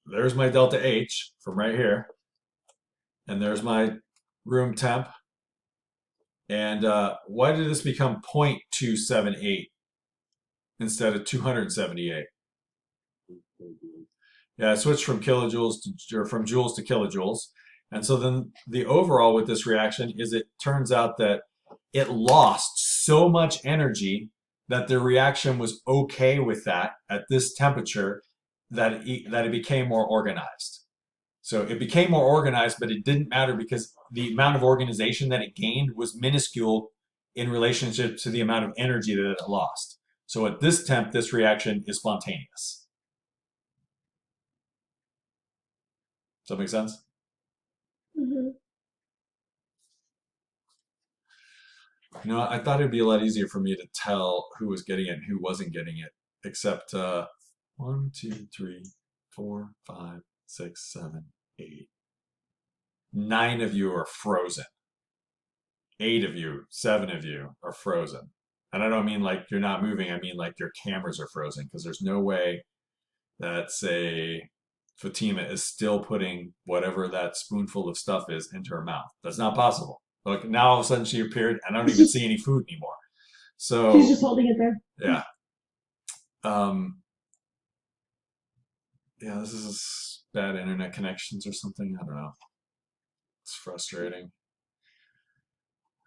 there's my delta H from right here. And there's my room temp. And why did this become 0.278 instead of 278? Yeah, I switched from kilojoules to, or from joules to kilojoules. And so then the overall with this reaction is it turns out that it lost so much energy that the reaction was okay with that at this temperature that it became more organized. So it became more organized, but it didn't matter because the amount of organization that it gained was minuscule in relationship to the amount of energy that it lost. So at this temp, this reaction is spontaneous. Does that make sense? Mm-hmm. You know, I thought it'd be a lot easier for me to tell who was getting it and who wasn't getting it, except 1, 2, 3, 4, 5, 6, 7, 8. 9 of you are frozen. 8 of you, 7 of you are frozen. And I don't mean like you're not moving, I mean like your cameras are frozen because there's no way that, say, Fatima is still putting whatever that spoonful of stuff is into her mouth. That's not possible. Look, now all of a sudden she appeared and I don't even see any food anymore. So She's just holding it there. yeah. Yeah, this is bad internet connections or something. I don't know. It's frustrating.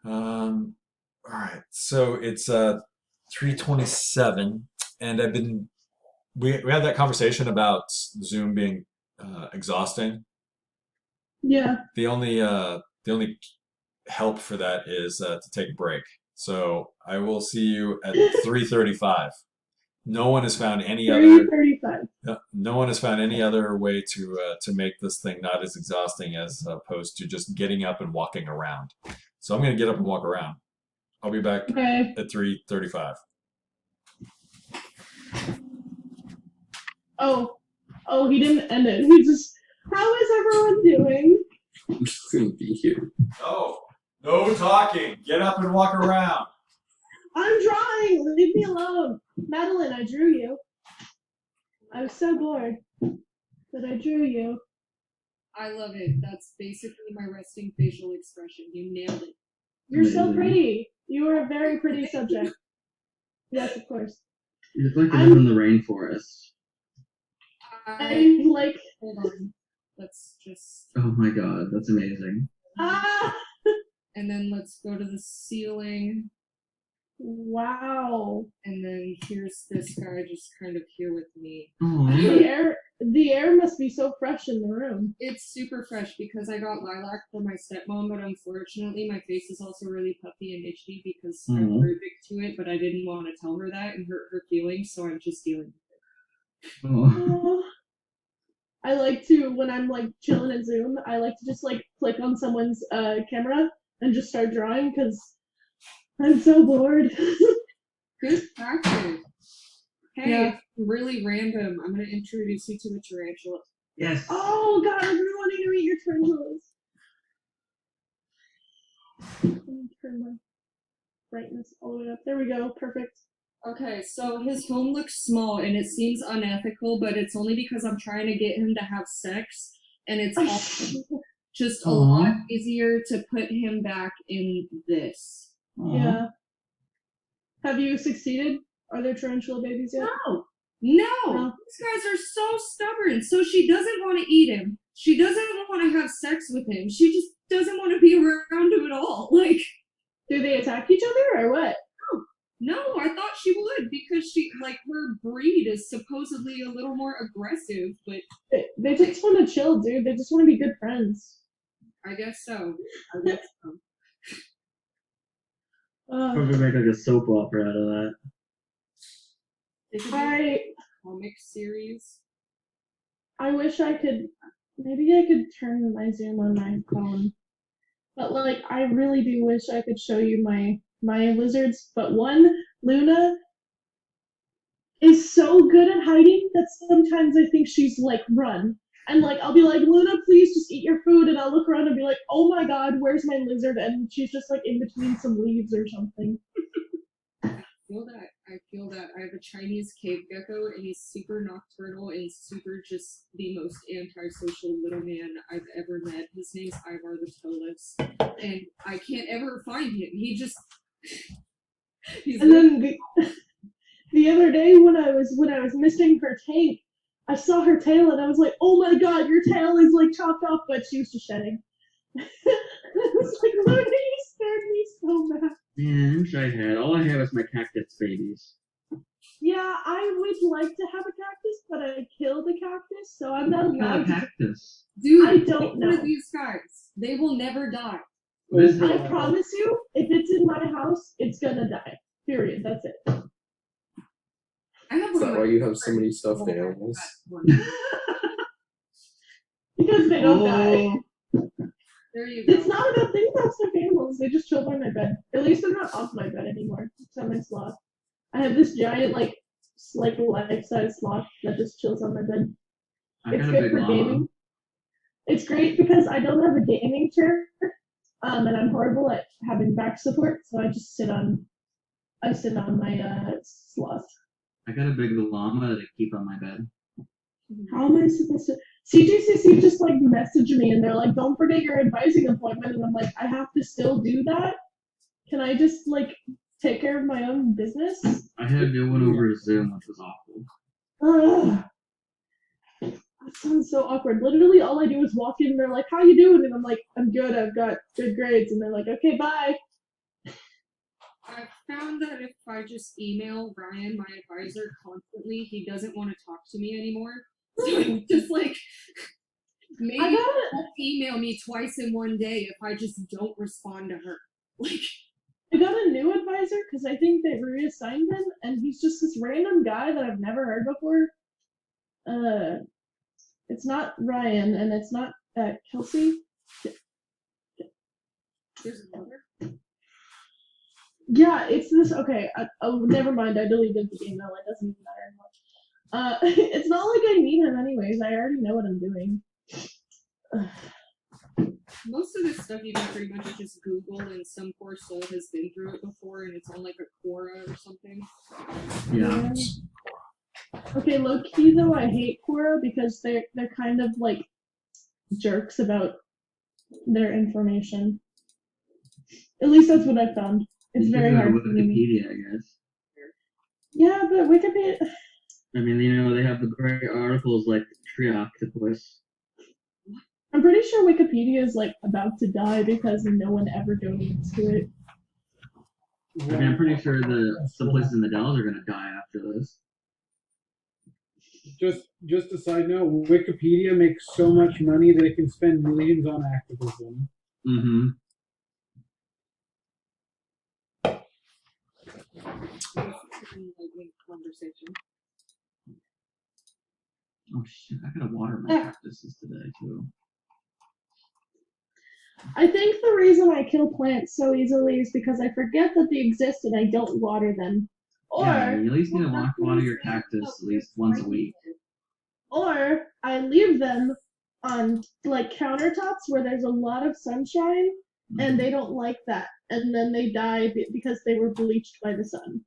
All right. So it's 3:27 and we had that conversation about Zoom being exhausting. Yeah. The only help for that is to take a break. So I will see you at 3:35. No one has found any other. 3:35. No one has found any other way to make this thing not as exhausting as opposed to just getting up and walking around. So I'm gonna get up and walk around. I'll be back Okay. at 3:35. Oh, he didn't end it. He just. How is everyone doing? I'm just gonna be here. No talking. Get up and walk around. I'm drawing. Leave me alone. Madeline, I drew you. I was so bored, but I drew you. I love it. That's basically my resting facial expression. You nailed it. You're so Amazing. pretty. You are a very pretty subject. Yes, of course. You look like you live in the rainforest. I like. Hold on. Let's just. Oh my god, that's amazing. Ah! And then let's go to the ceiling. Wow. And then here's this guy just kind of here with me. Aww. The air must be so fresh in the room. It's super fresh because I got lilac for my stepmom, but unfortunately my face is also really puffy and itchy because I'm Aw. allergic to it, but I didn't want to tell her that and hurt her feelings, so I'm just dealing with it. Oh. Oh. I like to, when I'm like chilling in Zoom, I like to just like click on someone's camera and just start drawing because I'm so bored. Good practice. Hey, Yeah. really random. I'm gonna introduce you to the tarantula. Yes. Oh god, I've been wanting to meet your tarantulas. Let me turn my brightness all the way up. There we go. Perfect. Okay, so his home looks small and it seems unethical, but it's only because I'm trying to get him to have sex, and it's all just a lot Aw. easier to put him back in this. Aw. Yeah. Have you succeeded? Are there tarantula babies yet? No, No. these guys are so stubborn. So she doesn't want to eat him. She doesn't want to have sex with him. She just doesn't want to be around him at all. Like, Do they attack each other or what? no, I thought she would because she, like, her breed is supposedly a little more aggressive, but They just want to chill, dude. They just want to be good friends. I guess so. I guess so. Probably make like a soap opera out of that. They could do I a comic series. I wish I could. Maybe I could turn my Zoom on my phone. But like, I really do wish I could show you my lizards. But one, Luna, is so good at hiding that sometimes I think she's like run. And like, I'll be like, Luna, please just eat your food. And I'll look around and be like, oh my god, where's my lizard? And she's just like in between some leaves or something. I feel that. I have a Chinese cave gecko, and he's super nocturnal and super just the most antisocial little man I've ever met. His name's Ivar the Toeless, and I can't ever find him. He just he's And then the other day when I was missing her tank, I saw her tail and I was like, oh my god, your tail is like chopped off, but she was just shedding. I was like, Luna, you scared me so bad. Man, I wish I had. All I have is my cactus babies. Yeah, I would like to have a cactus, but I killed a cactus, so I'm not What kind allowed of to. cactus? dude. I don't One of know. these guys, they will never die. What is I it? promise you, if it's in my house, it's gonna die. Period. That's it. I have Is one that of why my you have so many favorites. stuffed animals? Because they don't die. There you go. It's not about things about stuffed animals. They just chill by my bed. At least they're not off my bed anymore. Except my sloth. I have this giant, like life-size sloth that just chills on my bed. I It's got a good big for llama. gaming. It's great because I don't have a gaming chair, and I'm horrible at having back support, so I just sit on my sloth. I got a big llama that I keep on my bed. How am I supposed to? CGCC just like messaged me and they're like, "Don't forget your advising appointment," and I'm like, "I have to still do that? Can I just like take care of my own business?" I had to do one over Zoom, which was awful. Ugh. That sounds so awkward. Literally, all I do is walk in and they're like, "How you doing?" And I'm like, "I'm good. I've got good grades." And they're like, "Okay, bye." I found that if I just email Ryan, my advisor, constantly, he doesn't want to talk to me anymore. So I'm just like, maybe I gotta. he'll email me twice in one day if I just don't respond to her. Like, I got a new advisor because I think they reassigned him, and he's just this random guy that I've never heard before. It's not Ryan, and it's not Kelsey. There's another. Yeah, it's this. Okay, oh, never mind. I deleted the email. It doesn't even matter anymore. It's not like I need him anyways. I already know what I'm doing. Most of this stuff you can pretty much just Google, and some poor soul has been through it before, and it's on like a Quora or something. Yeah. Okay, low key though, I hate Quora because they're kind of like jerks about their information. At least that's what I found. It's You very can go to hard for me. Wikipedia, I guess. Yeah, but Wikipedia. I mean, you know, they have the great articles like Tree Octopus. I'm pretty sure Wikipedia is like about to die because no one ever donates to it. I mean, I'm pretty sure some places in the Dells are gonna die after this. Just a side note, Wikipedia makes so much money that it can spend millions on activism. Mm-hmm. Conversation. Oh shit! I gotta water my cactuses today too. I think the reason I kill plants so easily is because I forget that they exist and I don't water them. Or Yeah, you at least need to water your cactus at least once a week. Or I leave them on like countertops where there's a lot of sunshine and they don't like that. And then they die because they were bleached by the sun.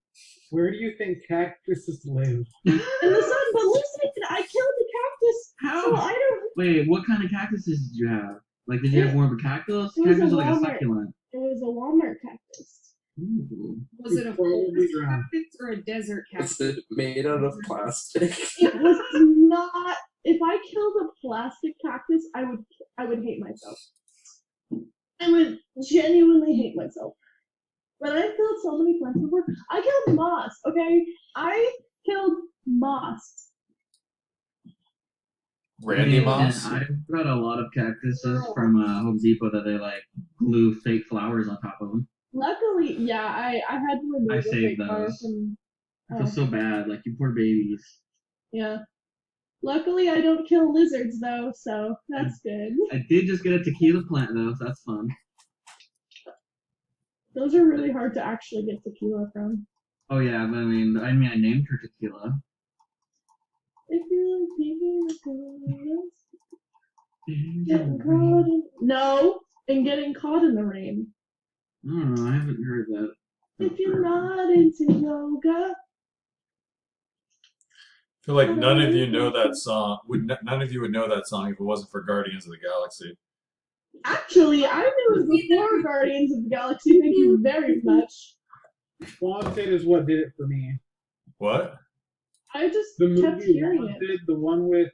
Where do you think cactuses live? In the sun, but listen, I killed the cactus. How? So I don't. Wait, what kind of cactuses did you have? Like, did you have more of a cactus? It was Cactus a or like a Walmart. succulent? It was a Walmart cactus. Ooh. Was it a Probably forest drowned. cactus or a desert Is cactus? it made out of plastic? It was not. If I killed a plastic cactus, I would hate myself. I would genuinely hate myself. But I killed so many plants before. I killed moss. Okay, I killed moss. Randy And Moss. I've got a lot of cactuses from Home Depot that they like glue fake flowers on top of them. Luckily, yeah, I had to remove I the saved fake flower those. from. I feel so bad, like you poor babies. Yeah. Luckily, I don't kill lizards though, so that's good. I did just get a tequila plant though, so that's fun. Those are really hard to actually get tequila from. Oh yeah, but I mean, I named her Tequila. If you're thinking of getting caught in... No, and getting caught in the rain. I don't know, I haven't heard that. If you're not into yoga. I feel like none of you know that song. None of you would know that song if it wasn't for Guardians of the Galaxy. Actually, I knew it before Guardians of the Galaxy. Thank you very much. Wanted is what did it for me. What? I just The kept movie hearing Wanted, it. the one with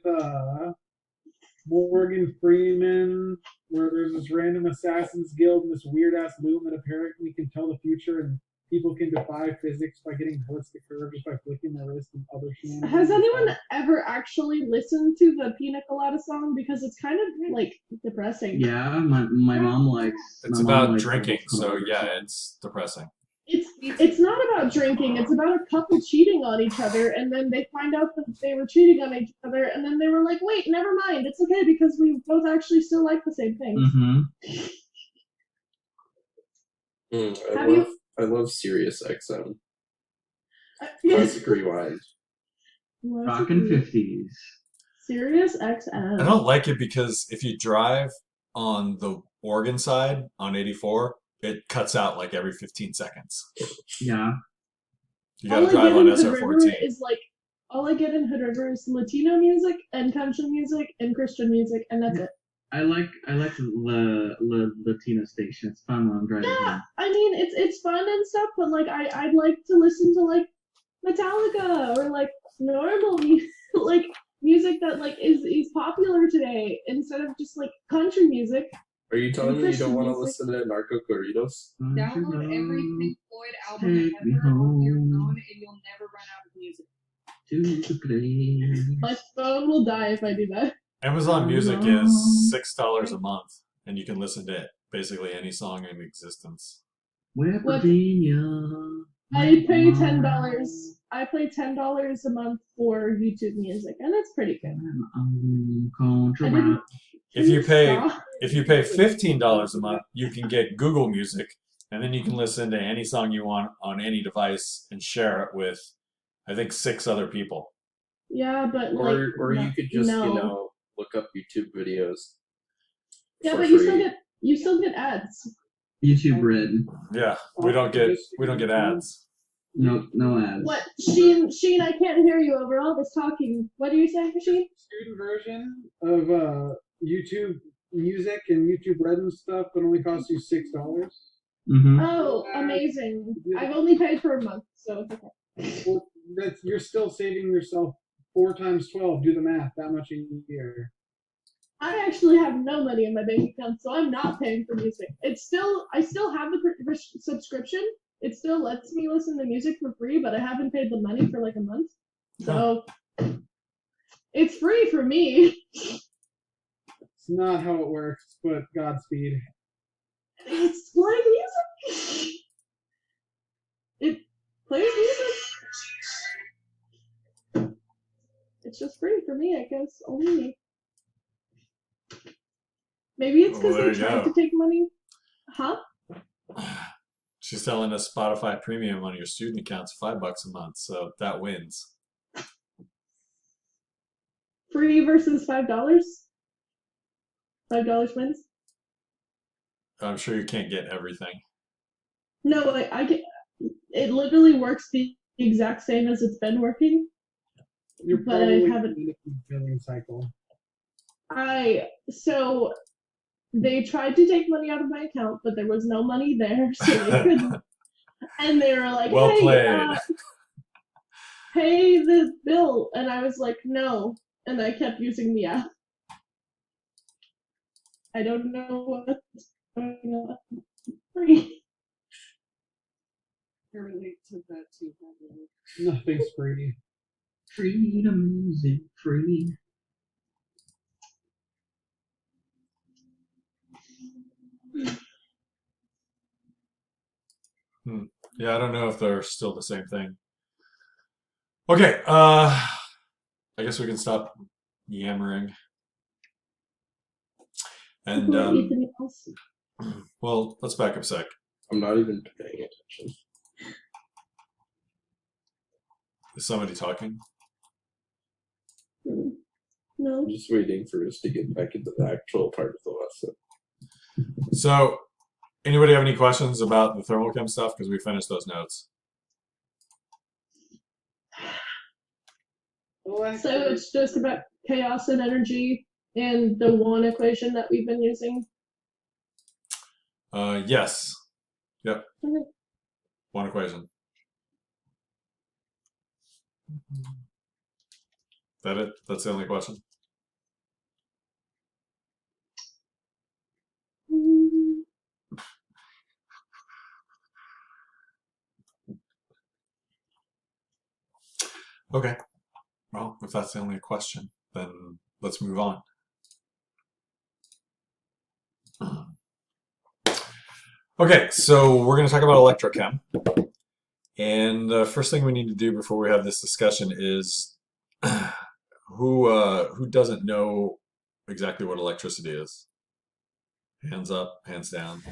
Morgan Freeman, where there's this random assassins guild and this weird ass loom that apparently can tell the future and people can defy physics by getting ballistic curve just by flicking their wrist and other shenanigans. Has anyone ever actually listened to the Pina Colada song? Because it's kind of like depressing. Yeah, my mom likes. It's my mom about likes drinking, Pina so Colada yeah, songs. it's depressing. It's not about drinking. It's about a couple cheating on each other, and then they find out that they were cheating on each other, and then they were like, "Wait, never mind. It's okay because we both actually still like the same things." Mm-hmm. I love Sirius XM. Yes. Classic Rewind. Rockin' 50s. Sirius XM. I don't like it because if you drive on the Oregon side on 84, it cuts out like every 15 seconds. Yeah. You gotta drive on SR14. Is like all I get in Hood River is Latino music and country music and Christian music, and that's it. I like the Latino station. It's fun when I'm driving. Yeah, home. I mean it's fun and stuff, but like I'd like to listen to like Metallica or like normal music, like music that like is popular today instead of just like country music. Are you telling me you Christian don't want to music. listen to Narco Corridos? Download every Pink Floyd album Take me ever on your home. phone, and you'll never run out of music. To the place. My phone will die if I do that. Amazon Music is $6 a month, and you can listen to basically any song in existence. West What? Virginia. I pay $10. I pay $10 a month for YouTube Music, and it's pretty good. Contra I didn't- If you pay Stop. if you pay $15 a month, you can get Google Music, and then you can listen to any song you want on any device and share it with, I think, 6 other people. Yeah, but Or like, you could just no. look up YouTube videos. Yeah, for but free. you still get ads. YouTube Red. Yeah, we don't get ads. No ads. What, Sheen? I can't hear you over all this talking. What are you saying, Sheen? Student version of YouTube Music and YouTube Red and stuff, but only costs you $6. Mm-hmm. Oh, amazing! I've only paid for a month, so it's okay. Well, you're still saving yourself 4 times 12. Do the math. That much a year. I actually have no money in my bank account, so I'm not paying for music. I still have the subscription. It still lets me listen to music for free, but I haven't paid the money for like a month. So it's free for me. It's not how it works, but Godspeed. It's playing music. It plays music. It's just free for me, I guess. Only me. Maybe it's because Well, there they you tried go. to take money. Huh? She's selling us Spotify Premium on your student account's $5 a month, so that wins. Free versus $5. $5 wins. I'm sure you can't get everything. No, like I get. It literally works the exact same as it's been working. You're But I probably haven't- in a billing cycle. So they tried to take money out of my account, but there was no money there, so they couldn't. And they were like, Well "Hey, played. pay the bill," and I was like, "No," and I kept using the app. I don't know what's going on. Free. I relate to that too, probably. Nothing's free. Freedom is free. Yeah, I don't know if they're still the same thing. Okay, I guess we can stop yammering. And Anything else? well, let's back up a sec. I'm not even paying attention. Is somebody talking? No. I'm just waiting for us to get back into the actual part of the lesson. So, anybody have any questions about the thermal chem stuff? Because we finished those notes. So it's just about chaos and energy and the one equation that we've been using. Yes. Yep. Okay. One equation. That it? That's the only question? Okay. Well, if that's the only question, then let's move on. Okay, so we're going to talk about electrochem. And the first thing we need to do before we have this discussion is who doesn't know exactly what electricity is? Hands up, hands down.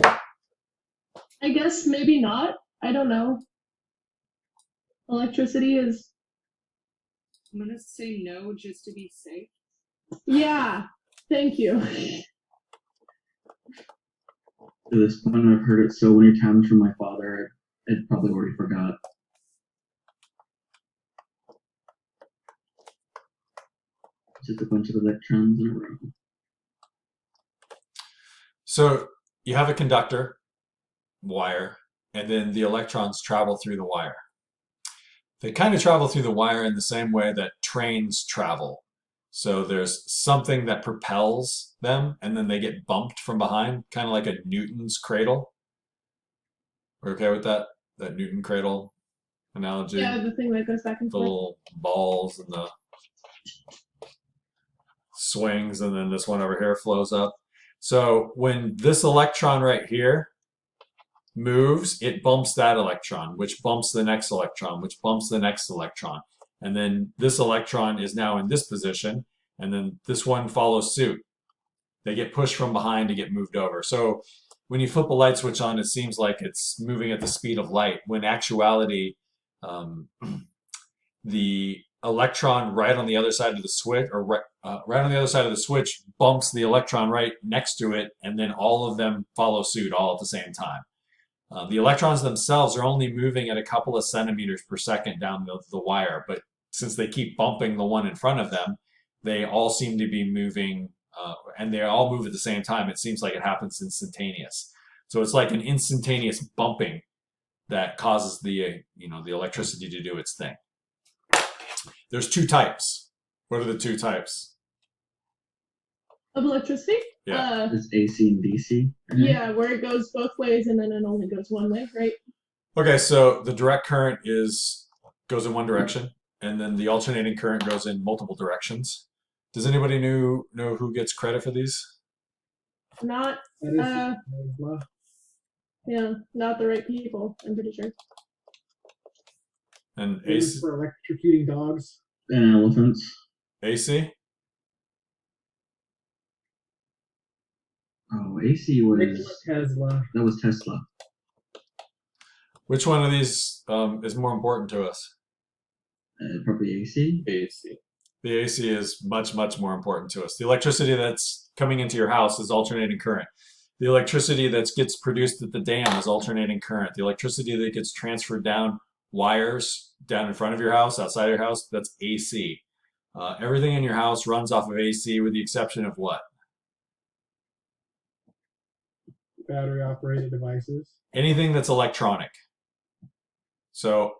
I guess maybe not. I don't know. Electricity is, I'm gonna say no just to be safe. yeah, thank you. At this point, I've heard it so many times from my father, I probably already forgot. Just a bunch of electrons in a row. So you have a conductor wire, and then the electrons travel through the wire. They kind of travel through the wire in the same way that trains travel. So there's something that propels them, and then they get bumped from behind, kind of like a Newton's cradle. We're okay with that? That Newton cradle analogy? Yeah, the thing that goes back and The forth. little balls and the swings, and then this one over here flows up. So when this electron right here moves, it bumps that electron, which bumps the next electron, which bumps the next electron. And then this electron is now in this position, and then this one follows suit. They get pushed from behind to get moved over. So when you flip a light switch on, it seems like it's moving at the speed of light, when actuality, the electron right on the other side of the switch, or right on the other side of the switch, bumps the electron right next to it, and then all of them follow suit all at the same time. The electrons themselves are only moving at a couple of centimeters per second down the wire, but since they keep bumping the one in front of them, they all seem to be moving, and they all move at the same time. It seems like it happens instantaneous. So it's like an instantaneous bumping that causes the the electricity to do its thing. There's two types. What are the two types? Of electricity? Yeah. It's AC and DC. Yeah, where it goes both ways and then it only goes one way, right? Okay, so the direct current goes in one direction, and then the alternating current goes in multiple directions. Does anybody know who gets credit for these? Not, That is Tesla. yeah, not the right people, I'm pretty sure. And It is AC? for electrocuting dogs. And elephants. AC? Oh, AC Nikola was Tesla. that was Tesla. Which one of these is more important to us? Probably AC. AC. The AC is much, much more important to us. The electricity that's coming into your house is alternating current. The electricity that gets produced at the dam is alternating current. The electricity that gets transferred down wires down in front of your house, outside your house, that's AC. Everything in your house runs off of AC with the exception of what? Battery operated devices. Anything that's electronic. So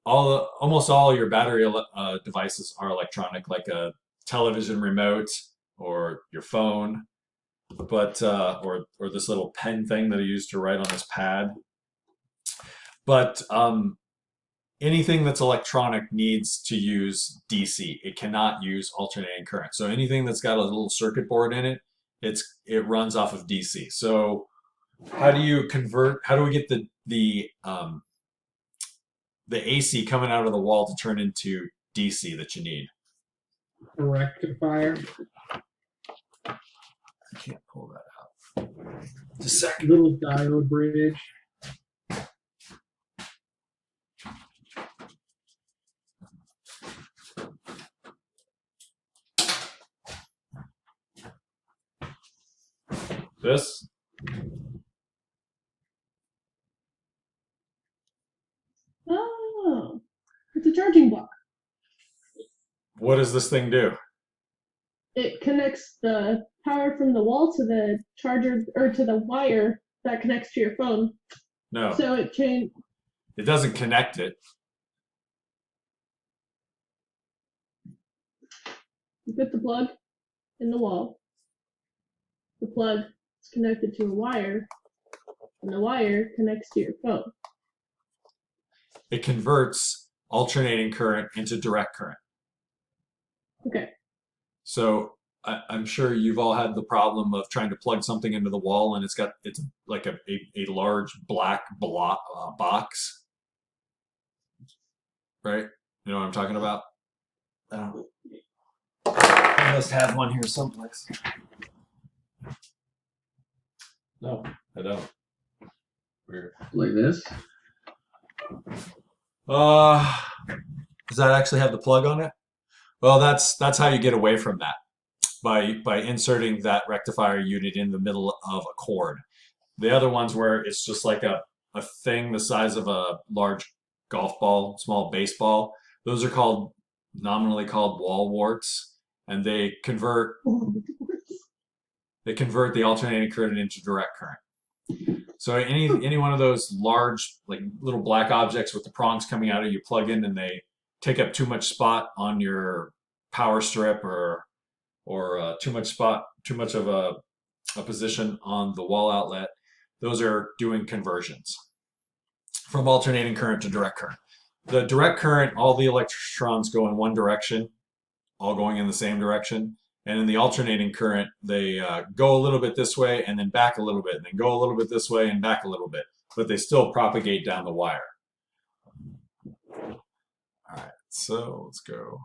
almost all your battery devices are electronic, like a television remote or your phone, but or this little pen thing that I use to write on this pad. But anything that's electronic needs to use DC. It cannot use alternating current. So anything that's got a little circuit board in it, it runs off of DC. So how do we get the AC coming out of the wall to turn into DC that you need? A rectifier. I can't pull that out. Just a second. Little diode bridge. This? Oh, it's a charging block. What does this thing do? It connects the power from the wall to the charger, or to the wire that connects to your phone. No, So it doesn't connect it. you put the plug in the wall. The plug is connected to a wire, and the wire connects to your phone. It converts alternating current into direct current. Okay. So I'm sure you've all had the problem of trying to plug something into the wall and it's like a large black box, right? You know what I'm talking about? I must have one here someplace. No, I don't. Weird. Like this. Does that actually have the plug on it? Well, that's how you get away from that, by inserting that rectifier unit in the middle of a cord. The other ones where it's just like a thing the size of a large golf ball, small baseball, those are nominally called wall warts, and they convert the alternating current into direct current. So any one of those large, like little black objects with the prongs coming out of you plug in and they take up too much spot on your power strip or too much of a position on the wall outlet, those are doing conversions from alternating current to direct current. The direct current, all the electrons go in one direction, all going in the same direction. And in the alternating current, they go a little bit this way and then back a little bit, and then go a little bit this way and back a little bit. but they still propagate down the wire. All right, so let's go.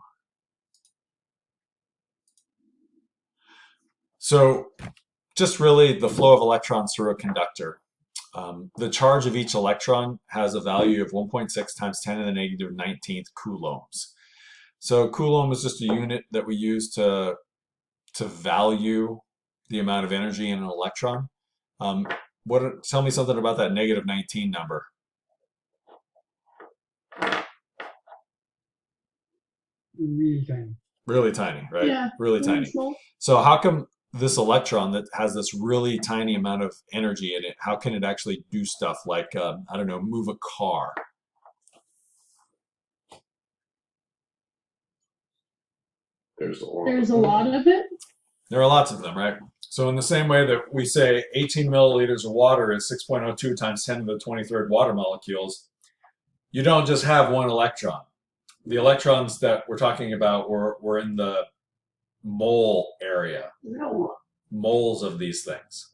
So just really the flow of electrons through a conductor. The charge of each electron has a value of 1.6 times 10 to the negative 19th coulombs. So coulomb is just a unit that we use to value the amount of energy in an electron. Tell me something about that negative 19 number. Really tiny. Really tiny, right? Yeah, Really really tiny. small. So how come this electron that has this really tiny amount of energy in it, how can it actually do stuff like, I don't know, move a car? There's There's a lot of it. There are lots of them, right? So in the same way that we say 18 milliliters of water is 6.02 times 10 to the 23rd water molecules, you don't just have one electron. The electrons that we're talking about were in the mole area, No. moles of these things.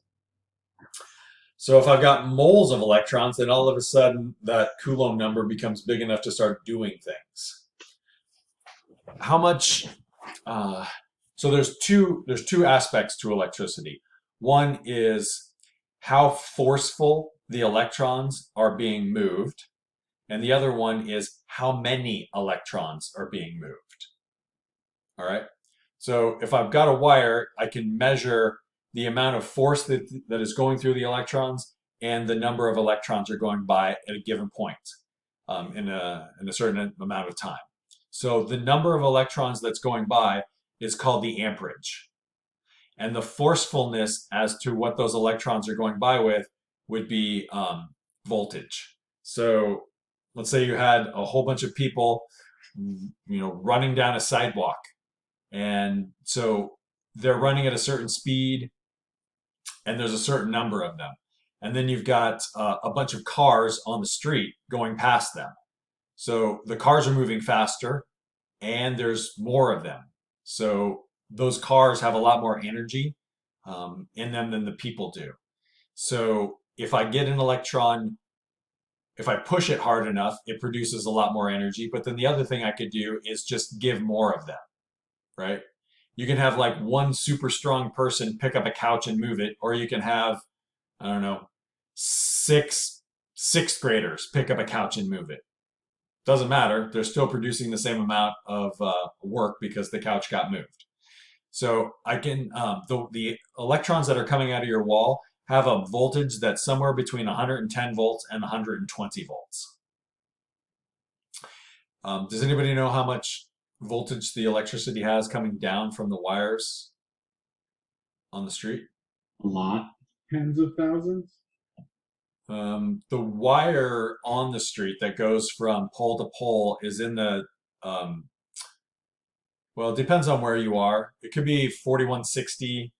So if I've got moles of electrons, then all of a sudden that Coulomb number becomes big enough to start doing things. How much? So there's two aspects to electricity. One is how forceful the electrons are being moved, and the other one is how many electrons are being moved. All right. So if I've got a wire, I can measure the amount of force that is going through the electrons and the number of electrons are going by at a given point in a certain amount of time. So the number of electrons that's going by is called the amperage. And the forcefulness as to what those electrons are going by with would be voltage. So let's say you had a whole bunch of people, running down a sidewalk. And so they're running at a certain speed and there's a certain number of them. And then you've got a bunch of cars on the street going past them. So the cars are moving faster and there's more of them. So those cars have a lot more energy in them than the people do. So if I get an electron, if I push it hard enough, it produces a lot more energy. But then the other thing I could do is just give more of them, right? You can have like one super strong person pick up a couch and move it, or you can have, I don't know, sixth graders pick up a couch and move it. Doesn't matter. They're still producing the same amount of work because the couch got moved. So I can the electrons that are coming out of your wall have a voltage that's somewhere between 110 volts and 120 volts. Does anybody know how much voltage the electricity has coming down from the wires on the street? A lot. Tens of thousands. The wire on the street that goes from pole to pole is in the, well, it depends on where you are. It could be 4160,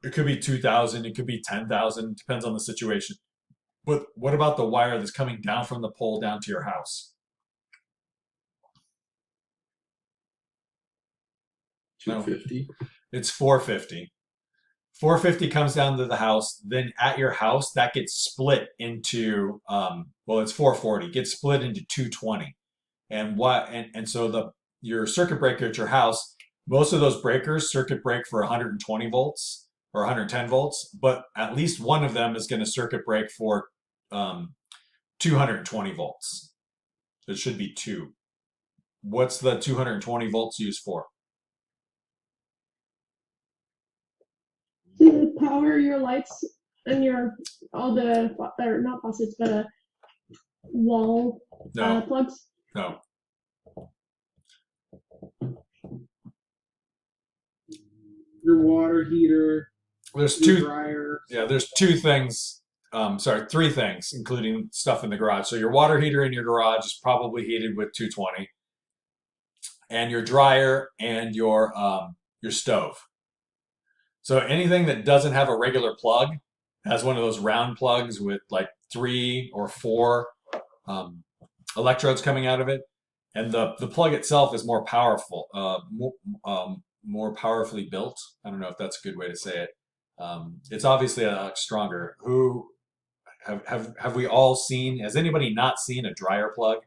it could be 2000, it could be 10,000, depends on the situation. But what about the wire that's coming down from the pole down to your house? 250. It's 450. 450 comes down to the house. Then at your house, that gets split into, it's 440, gets split into 220. And so your circuit breaker at your house, most of those breakers circuit break for 120 volts or 110 volts, but at least one of them is going to circuit break for 220 volts. It should be two. What's the 220 volts used for? To power your lights and all the, or not faucets, but wall No, plugs. no. Your water heater, There's your two. dryer. Yeah, there's two things. Three things, including stuff in the garage. So your water heater in your garage is probably heated with 220, and your dryer and your stove. So anything that doesn't have a regular plug has one of those round plugs with like 3 or 4 electrodes coming out of it, and the plug itself is more powerful, more powerfully built. I don't know if that's a good way to say it. It's obviously stronger. have we all seen? Has anybody not seen a dryer plug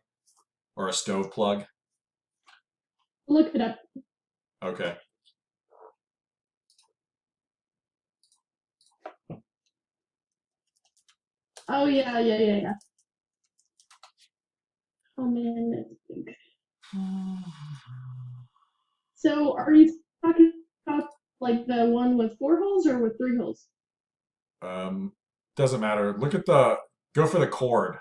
or a stove plug? Look it up. Okay. Oh yeah. Oh man, let's think. So are you talking about like the one with 4 holes or with 3 holes? Doesn't matter. Go for the cord.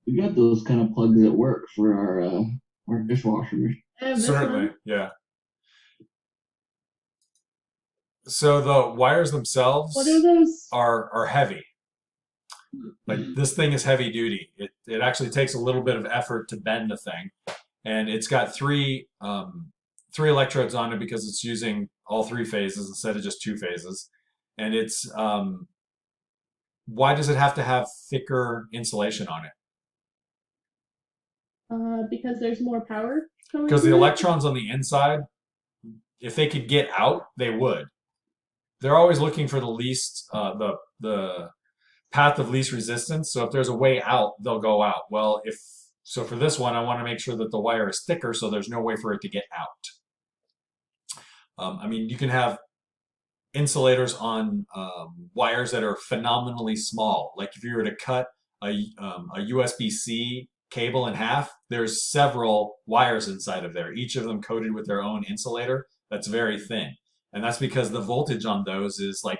We got those kind of plugs at work for our dishwasher. I have this Certainly, one. yeah. So the wires themselves What are those? are heavy. Like this thing is heavy duty. It actually takes a little bit of effort to bend the thing, and it's got three electrodes on it because it's using all 3 phases instead of just 2 phases. And it's why does it have to have thicker insulation on it? Because there's more power coming Because the through it? electrons on the inside, if they could get out, they would. They're always looking for the least the path of least resistance. So if there's a way out, they'll go out. Well, so for this one, I want to make sure that the wire is thicker so there's no way for it to get out. I mean, you can have insulators on wires that are phenomenally small. Like if you were to cut a USB-C cable in half, there's several wires inside of there, each of them coated with their own insulator that's very thin. And that's because the voltage on those is like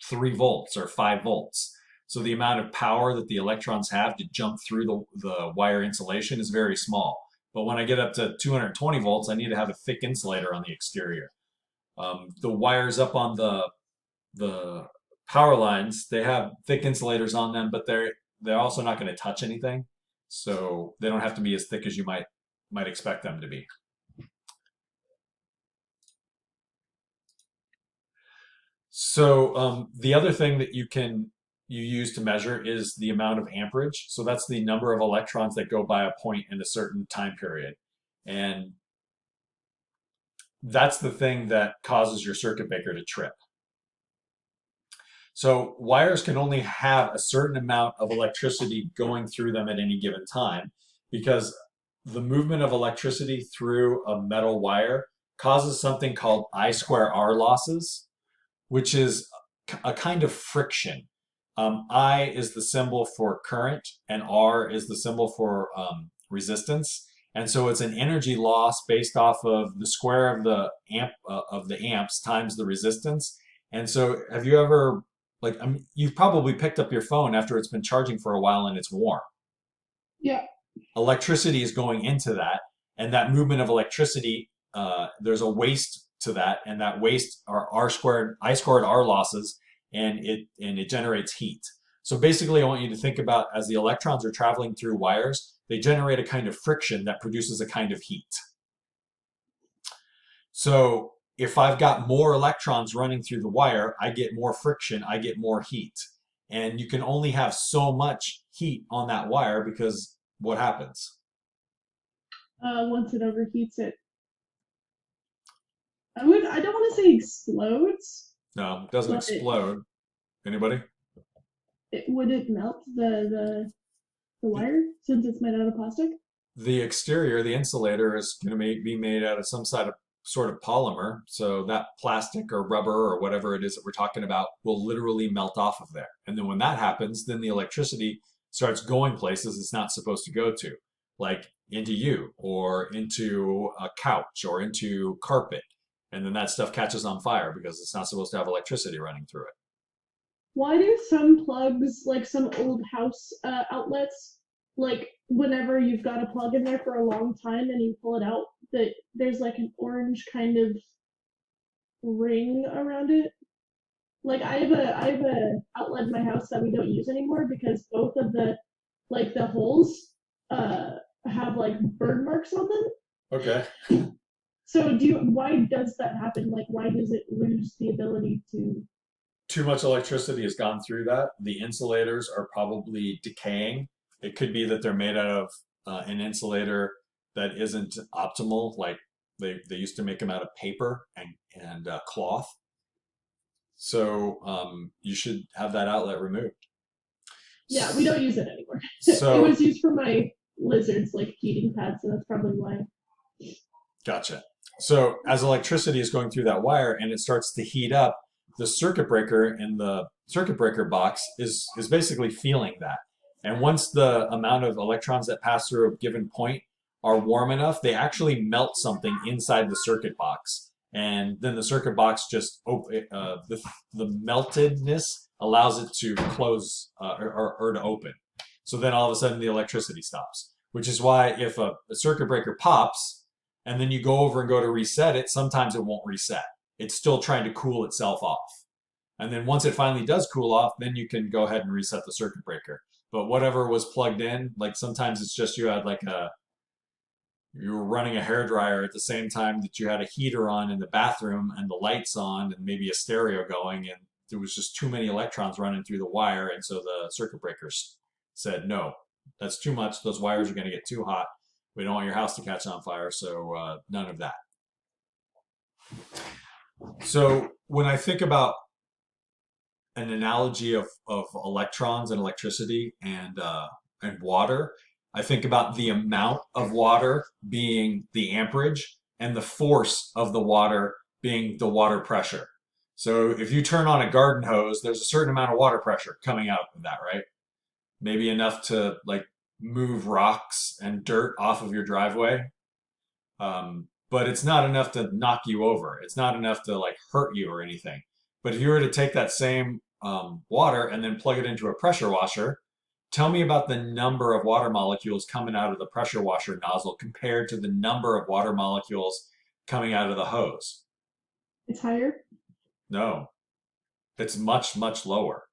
3 volts or 5 volts. So the amount of power that the electrons have to jump through the wire insulation is very small. But when I get up to 220 volts, I need to have a thick insulator on the exterior. The wires up on the power lines, they have thick insulators on them, but they're also not going to touch anything. So they don't have to be as thick as you might expect them to be. So the other thing that you use to measure is the amount of amperage. So that's the number of electrons that go by a point in a certain time period. And that's the thing that causes your circuit breaker to trip. So wires can only have a certain amount of electricity going through them at any given time because the movement of electricity through a metal wire causes something called I²R losses, which is a kind of friction. I is the symbol for current and R is the symbol for resistance. And so it's an energy loss based off of the square of the amps times the resistance. And so have you ever, you've probably picked up your phone after it's been charging for a while and it's warm. Yeah. Electricity is going into that, and that movement of electricity, there's a waste to that, and that waste are I²R losses, and it generates heat. So basically, I want you to think about as the electrons are traveling through wires, they generate a kind of friction that produces a kind of heat. So if I've got more electrons running through the wire, I get more friction, I get more heat. And you can only have so much heat on that wire because what happens? Once it overheats it. I don't want to say explodes. No, it doesn't But explode. Anybody? Would it melt the wire since it's made out of plastic? The exterior, the insulator, is going to be made out of some sort of polymer. So that plastic or rubber or whatever it is that we're talking about will literally melt off of there. And then when that happens, then the electricity starts going places it's not supposed to go to, like into you or into a couch or into carpet. And then that stuff catches on fire because it's not supposed to have electricity running through it. Why do some plugs, like some old house outlets, like whenever you've got a plug in there for a long time and you pull it out, that there's like an orange kind of ring around it? Like I have a outlet in my house that we don't use anymore because both of the holes have like burn marks on them. Okay. So why does that happen? Like why does it lose the ability to? Too much electricity has gone through that. The insulators are probably decaying. It could be that they're made out of an insulator that isn't optimal. Like they used to make them out of paper and cloth. So you should have that outlet removed. Yeah, we don't use it anymore. So It was used for my lizards, like heating pads, so that's probably why. gotcha. So as electricity is going through that wire and it starts to heat up, the circuit breaker in the circuit breaker box is basically feeling that. And once the amount of electrons that pass through a given point are warm enough, they actually melt something inside the circuit box. And then the circuit box just the meltedness allows it to close or to open. So then all of a sudden the electricity stops, which is why if a circuit breaker pops and then you go over and go to reset it, sometimes it won't reset. It's still trying to cool itself off. And then once it finally does cool off, then you can go ahead and reset the circuit breaker. But whatever was plugged in, like sometimes it's just you had you were running a hairdryer at the same time that you had a heater on in the bathroom and the lights on and maybe a stereo going, and there was just too many electrons running through the wire, and so the circuit breakers said, no, that's too much. Those wires are going to get too hot. We don't want your house to catch on fire, so none of that. So when I think about an analogy of electrons and electricity and water, I think about the amount of water being the amperage and the force of the water being the water pressure. So if you turn on a garden hose, there's a certain amount of water pressure coming out of that, right? Maybe enough to like move rocks and dirt off of your driveway. But it's not enough to knock you over. It's not enough to like hurt you or anything. But if you were to take that same water and then plug it into a pressure washer, tell me about the number of water molecules coming out of the pressure washer nozzle compared to the number of water molecules coming out of the hose. It's higher. No, it's much, much lower.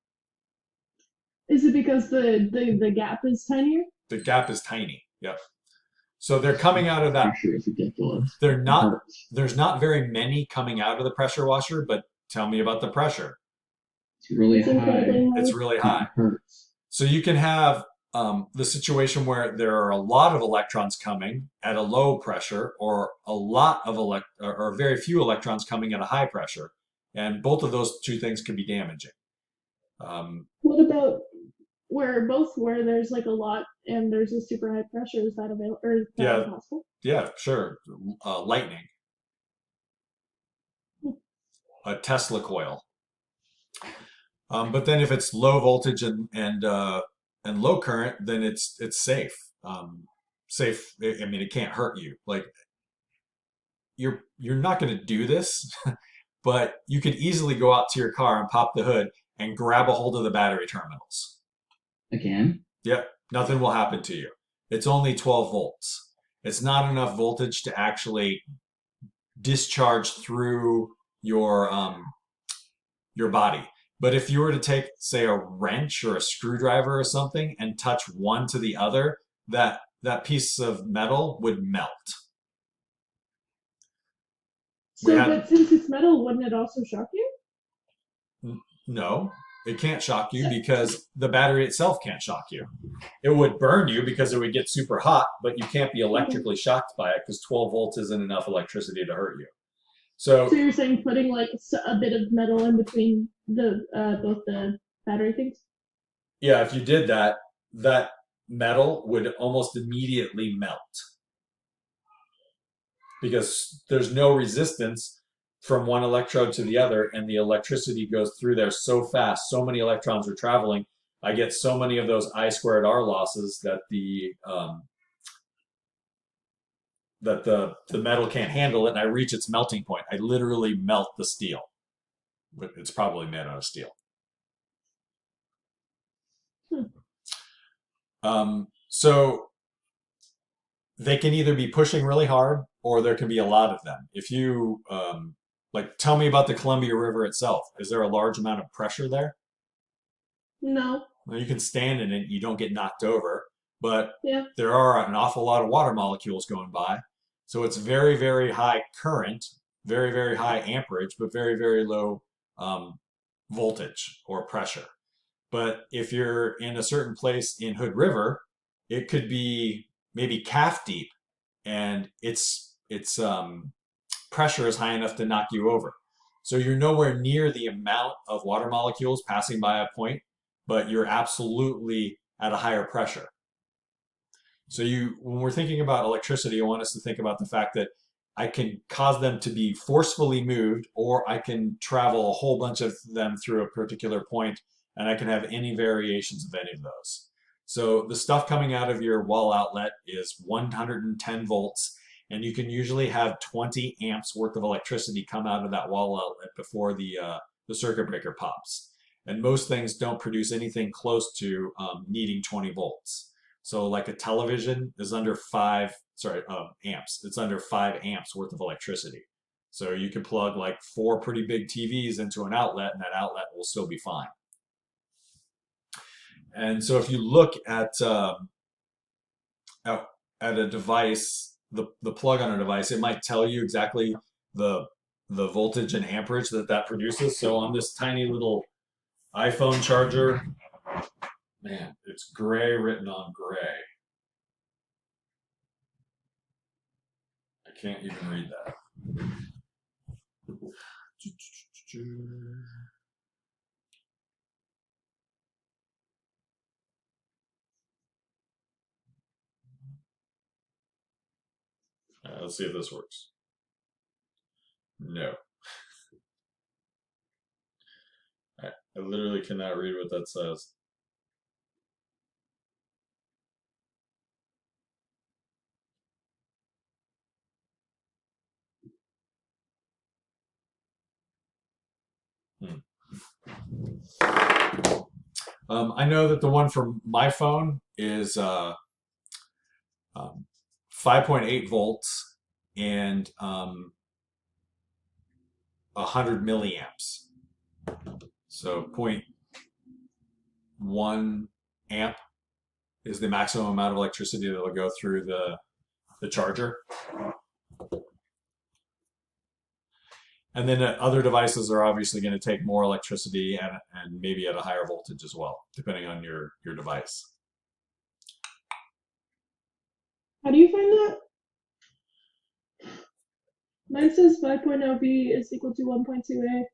Is it because the gap is tinier? The gap is tiny. Yep. So they're coming out of that. Pressure is ridiculous. They're It not. hurts. There's not very many coming out of the pressure washer, but tell me about the pressure. It's really It's high. incredibly high. It's really high. It hurts. So you can have the situation where there are a lot of electrons coming at a low pressure, or a lot of or very few electrons coming at a high pressure, and both of those two things can be damaging. What about where there's like a lot and there's a super high pressure? Is that available or is that Yeah. possible? Yeah, sure. Lightning, a Tesla coil. But then if it's low voltage and low current, then it's safe. Safe. I mean, it can't hurt you. Like you're not going to do this, but you could easily go out to your car and pop the hood and grab a hold of the battery terminals. Again? Yep, nothing will happen to you. It's only 12 volts. It's not enough voltage to actually discharge through your body. But if you were to take, say, a wrench or a screwdriver or something and touch one to the other, that piece of metal would melt. So, had- but since it's metal, wouldn't it also shock you? No, it can't shock you because the battery itself can't shock you. It would burn you because it would get super hot, but you can't be electrically shocked by it because 12 volts isn't enough electricity to hurt you. So you're saying putting like a bit of metal in between the both the battery things? Yeah, if you did that, that metal would almost immediately melt because there's no resistance from one electrode to the other, and the electricity goes through there so fast. So many electrons are traveling. I get so many of those I squared R losses that the metal can't handle it, and I reach its melting point. I literally melt the steel. It's probably made out of steel. So they can either be pushing really hard, or there can be a lot of them. If you tell me about the Columbia River itself. Is there a large amount of pressure there? No. Well, you can stand in it, you don't get knocked over, but Yeah. there are an awful lot of water molecules going by. So it's very, very high current, very, very high amperage, but very, very low voltage or pressure. But if you're in a certain place in Hood River, it could be maybe calf deep, and its pressure is high enough to knock you over. So you're nowhere near the amount of water molecules passing by a point, but you're absolutely at a higher pressure. So when we're thinking about electricity, I want us to think about the fact that I can cause them to be forcefully moved, or I can travel a whole bunch of them through a particular point, and I can have any variations of any of those. So the stuff coming out of your wall outlet is 110 volts, and you can usually have 20 amps worth of electricity come out of that wall outlet before the circuit breaker pops. And most things don't produce anything close to needing 20 volts. So like a television is under amps. It's under 5 amps worth of electricity. So you could plug like 4 pretty big TVs into an outlet, and that outlet will still be fine. And so if you look at a device, the plug on a device, it might tell you exactly the voltage and amperage that produces. So on this tiny little iPhone charger, man, it's gray written on gray. I can't even read that. Let's see if this works. No. I literally cannot read what that says. I know that the one from my phone is 5.8 volts and 100 milliamps. So 0.1 amp is the maximum amount of electricity that will go through the charger. And then other devices are obviously going to take more electricity and maybe at a higher voltage as well, depending on your device. How do you find that? Mine says 5.0B is equal to 1.2A.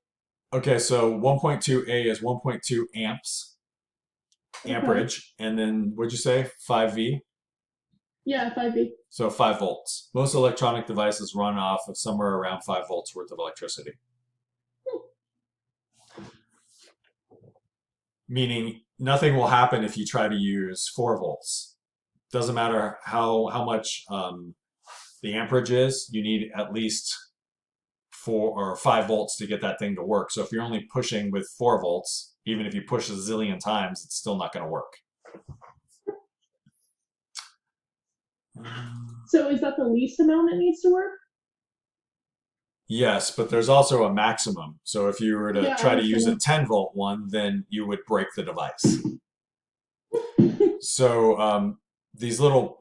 Okay, so 1.2A is 1.2 amps, amperage, and then what'd you say, 5V? Yeah, 5B. So 5 volts. Most electronic devices run off of somewhere around 5 volts worth of electricity. Meaning nothing will happen if you try to use 4 volts. Doesn't matter how much the amperage is, you need at least 4 or 5 volts to get that thing to work. So if you're only pushing with 4 volts, even if you push a zillion times, it's still not going to work. So is that the least amount it needs to work? Yes, but there's also a maximum. So if you were to Yeah, try to use a understand. 10 volt one, then you would break the device. So these little,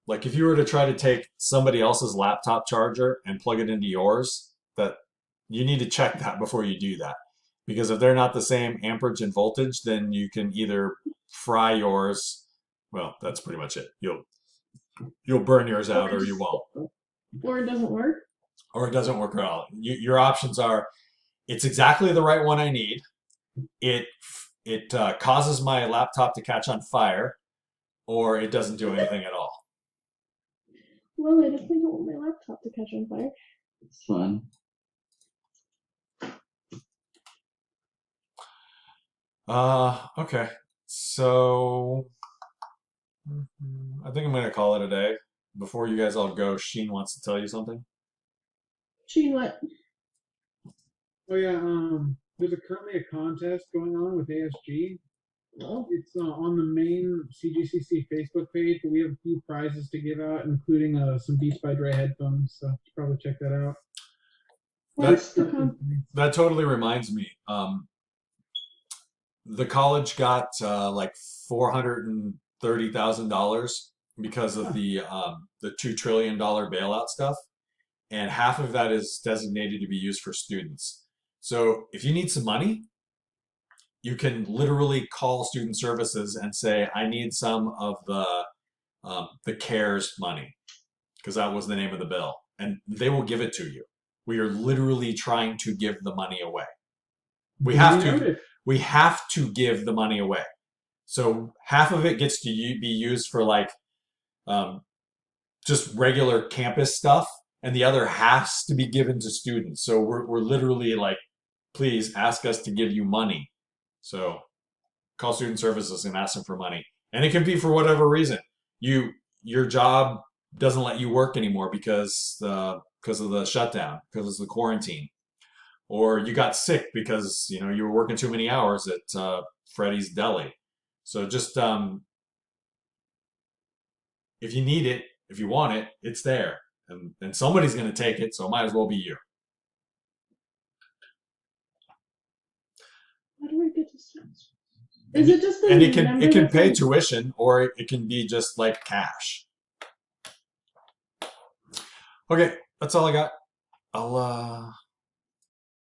like if you were to try to take somebody else's laptop charger and plug it into yours, that you need to check that before you do that. Because if they're not the same amperage and voltage, then you can either fry yours. Well, that's pretty much it. You'll burn yours out, or you won't. Or it doesn't work? Or it doesn't work at all. Your options are, it's exactly the right one I need. It causes my laptop to catch on fire, or it doesn't do anything at all. Well, I definitely don't want my laptop to catch on fire. It's fun. Okay. So I think I'm gonna call it a day. Before you guys all go, Sheen wants to tell you something. Sheen, what? Oh yeah, there's currently a contest going on with ASG. No. It's on the main CGCC Facebook page, but we have a few prizes to give out, including some Beats by Dre headphones. So you should probably check that out. What's the That totally reminds me. The college got like $430,000 because of the $2 trillion bailout stuff, and half of that is designated to be used for students. So if you need some money, you can literally call student services and say, I need some of the CARES money, because that was the name of the bill, and they will give it to you. We are literally trying to give the money away. We have to. Noted. We have to give the money away. So half of it gets to be used for like just regular campus stuff, and the other has to be given to students. So we're literally like, please ask us to give you money. So call student services and ask them for money, and it can be for whatever reason. Your job doesn't let you work anymore because of the shutdown, because of the quarantine, or you got sick because you were working too many hours at Freddy's Deli. So just if you need it, if you want it, it's there, and somebody's going to take it, so it might as well be you. How do I get to students? Is it just the And it number can that's pay like- tuition, or it can be just like cash. Okay, that's all I got. I'll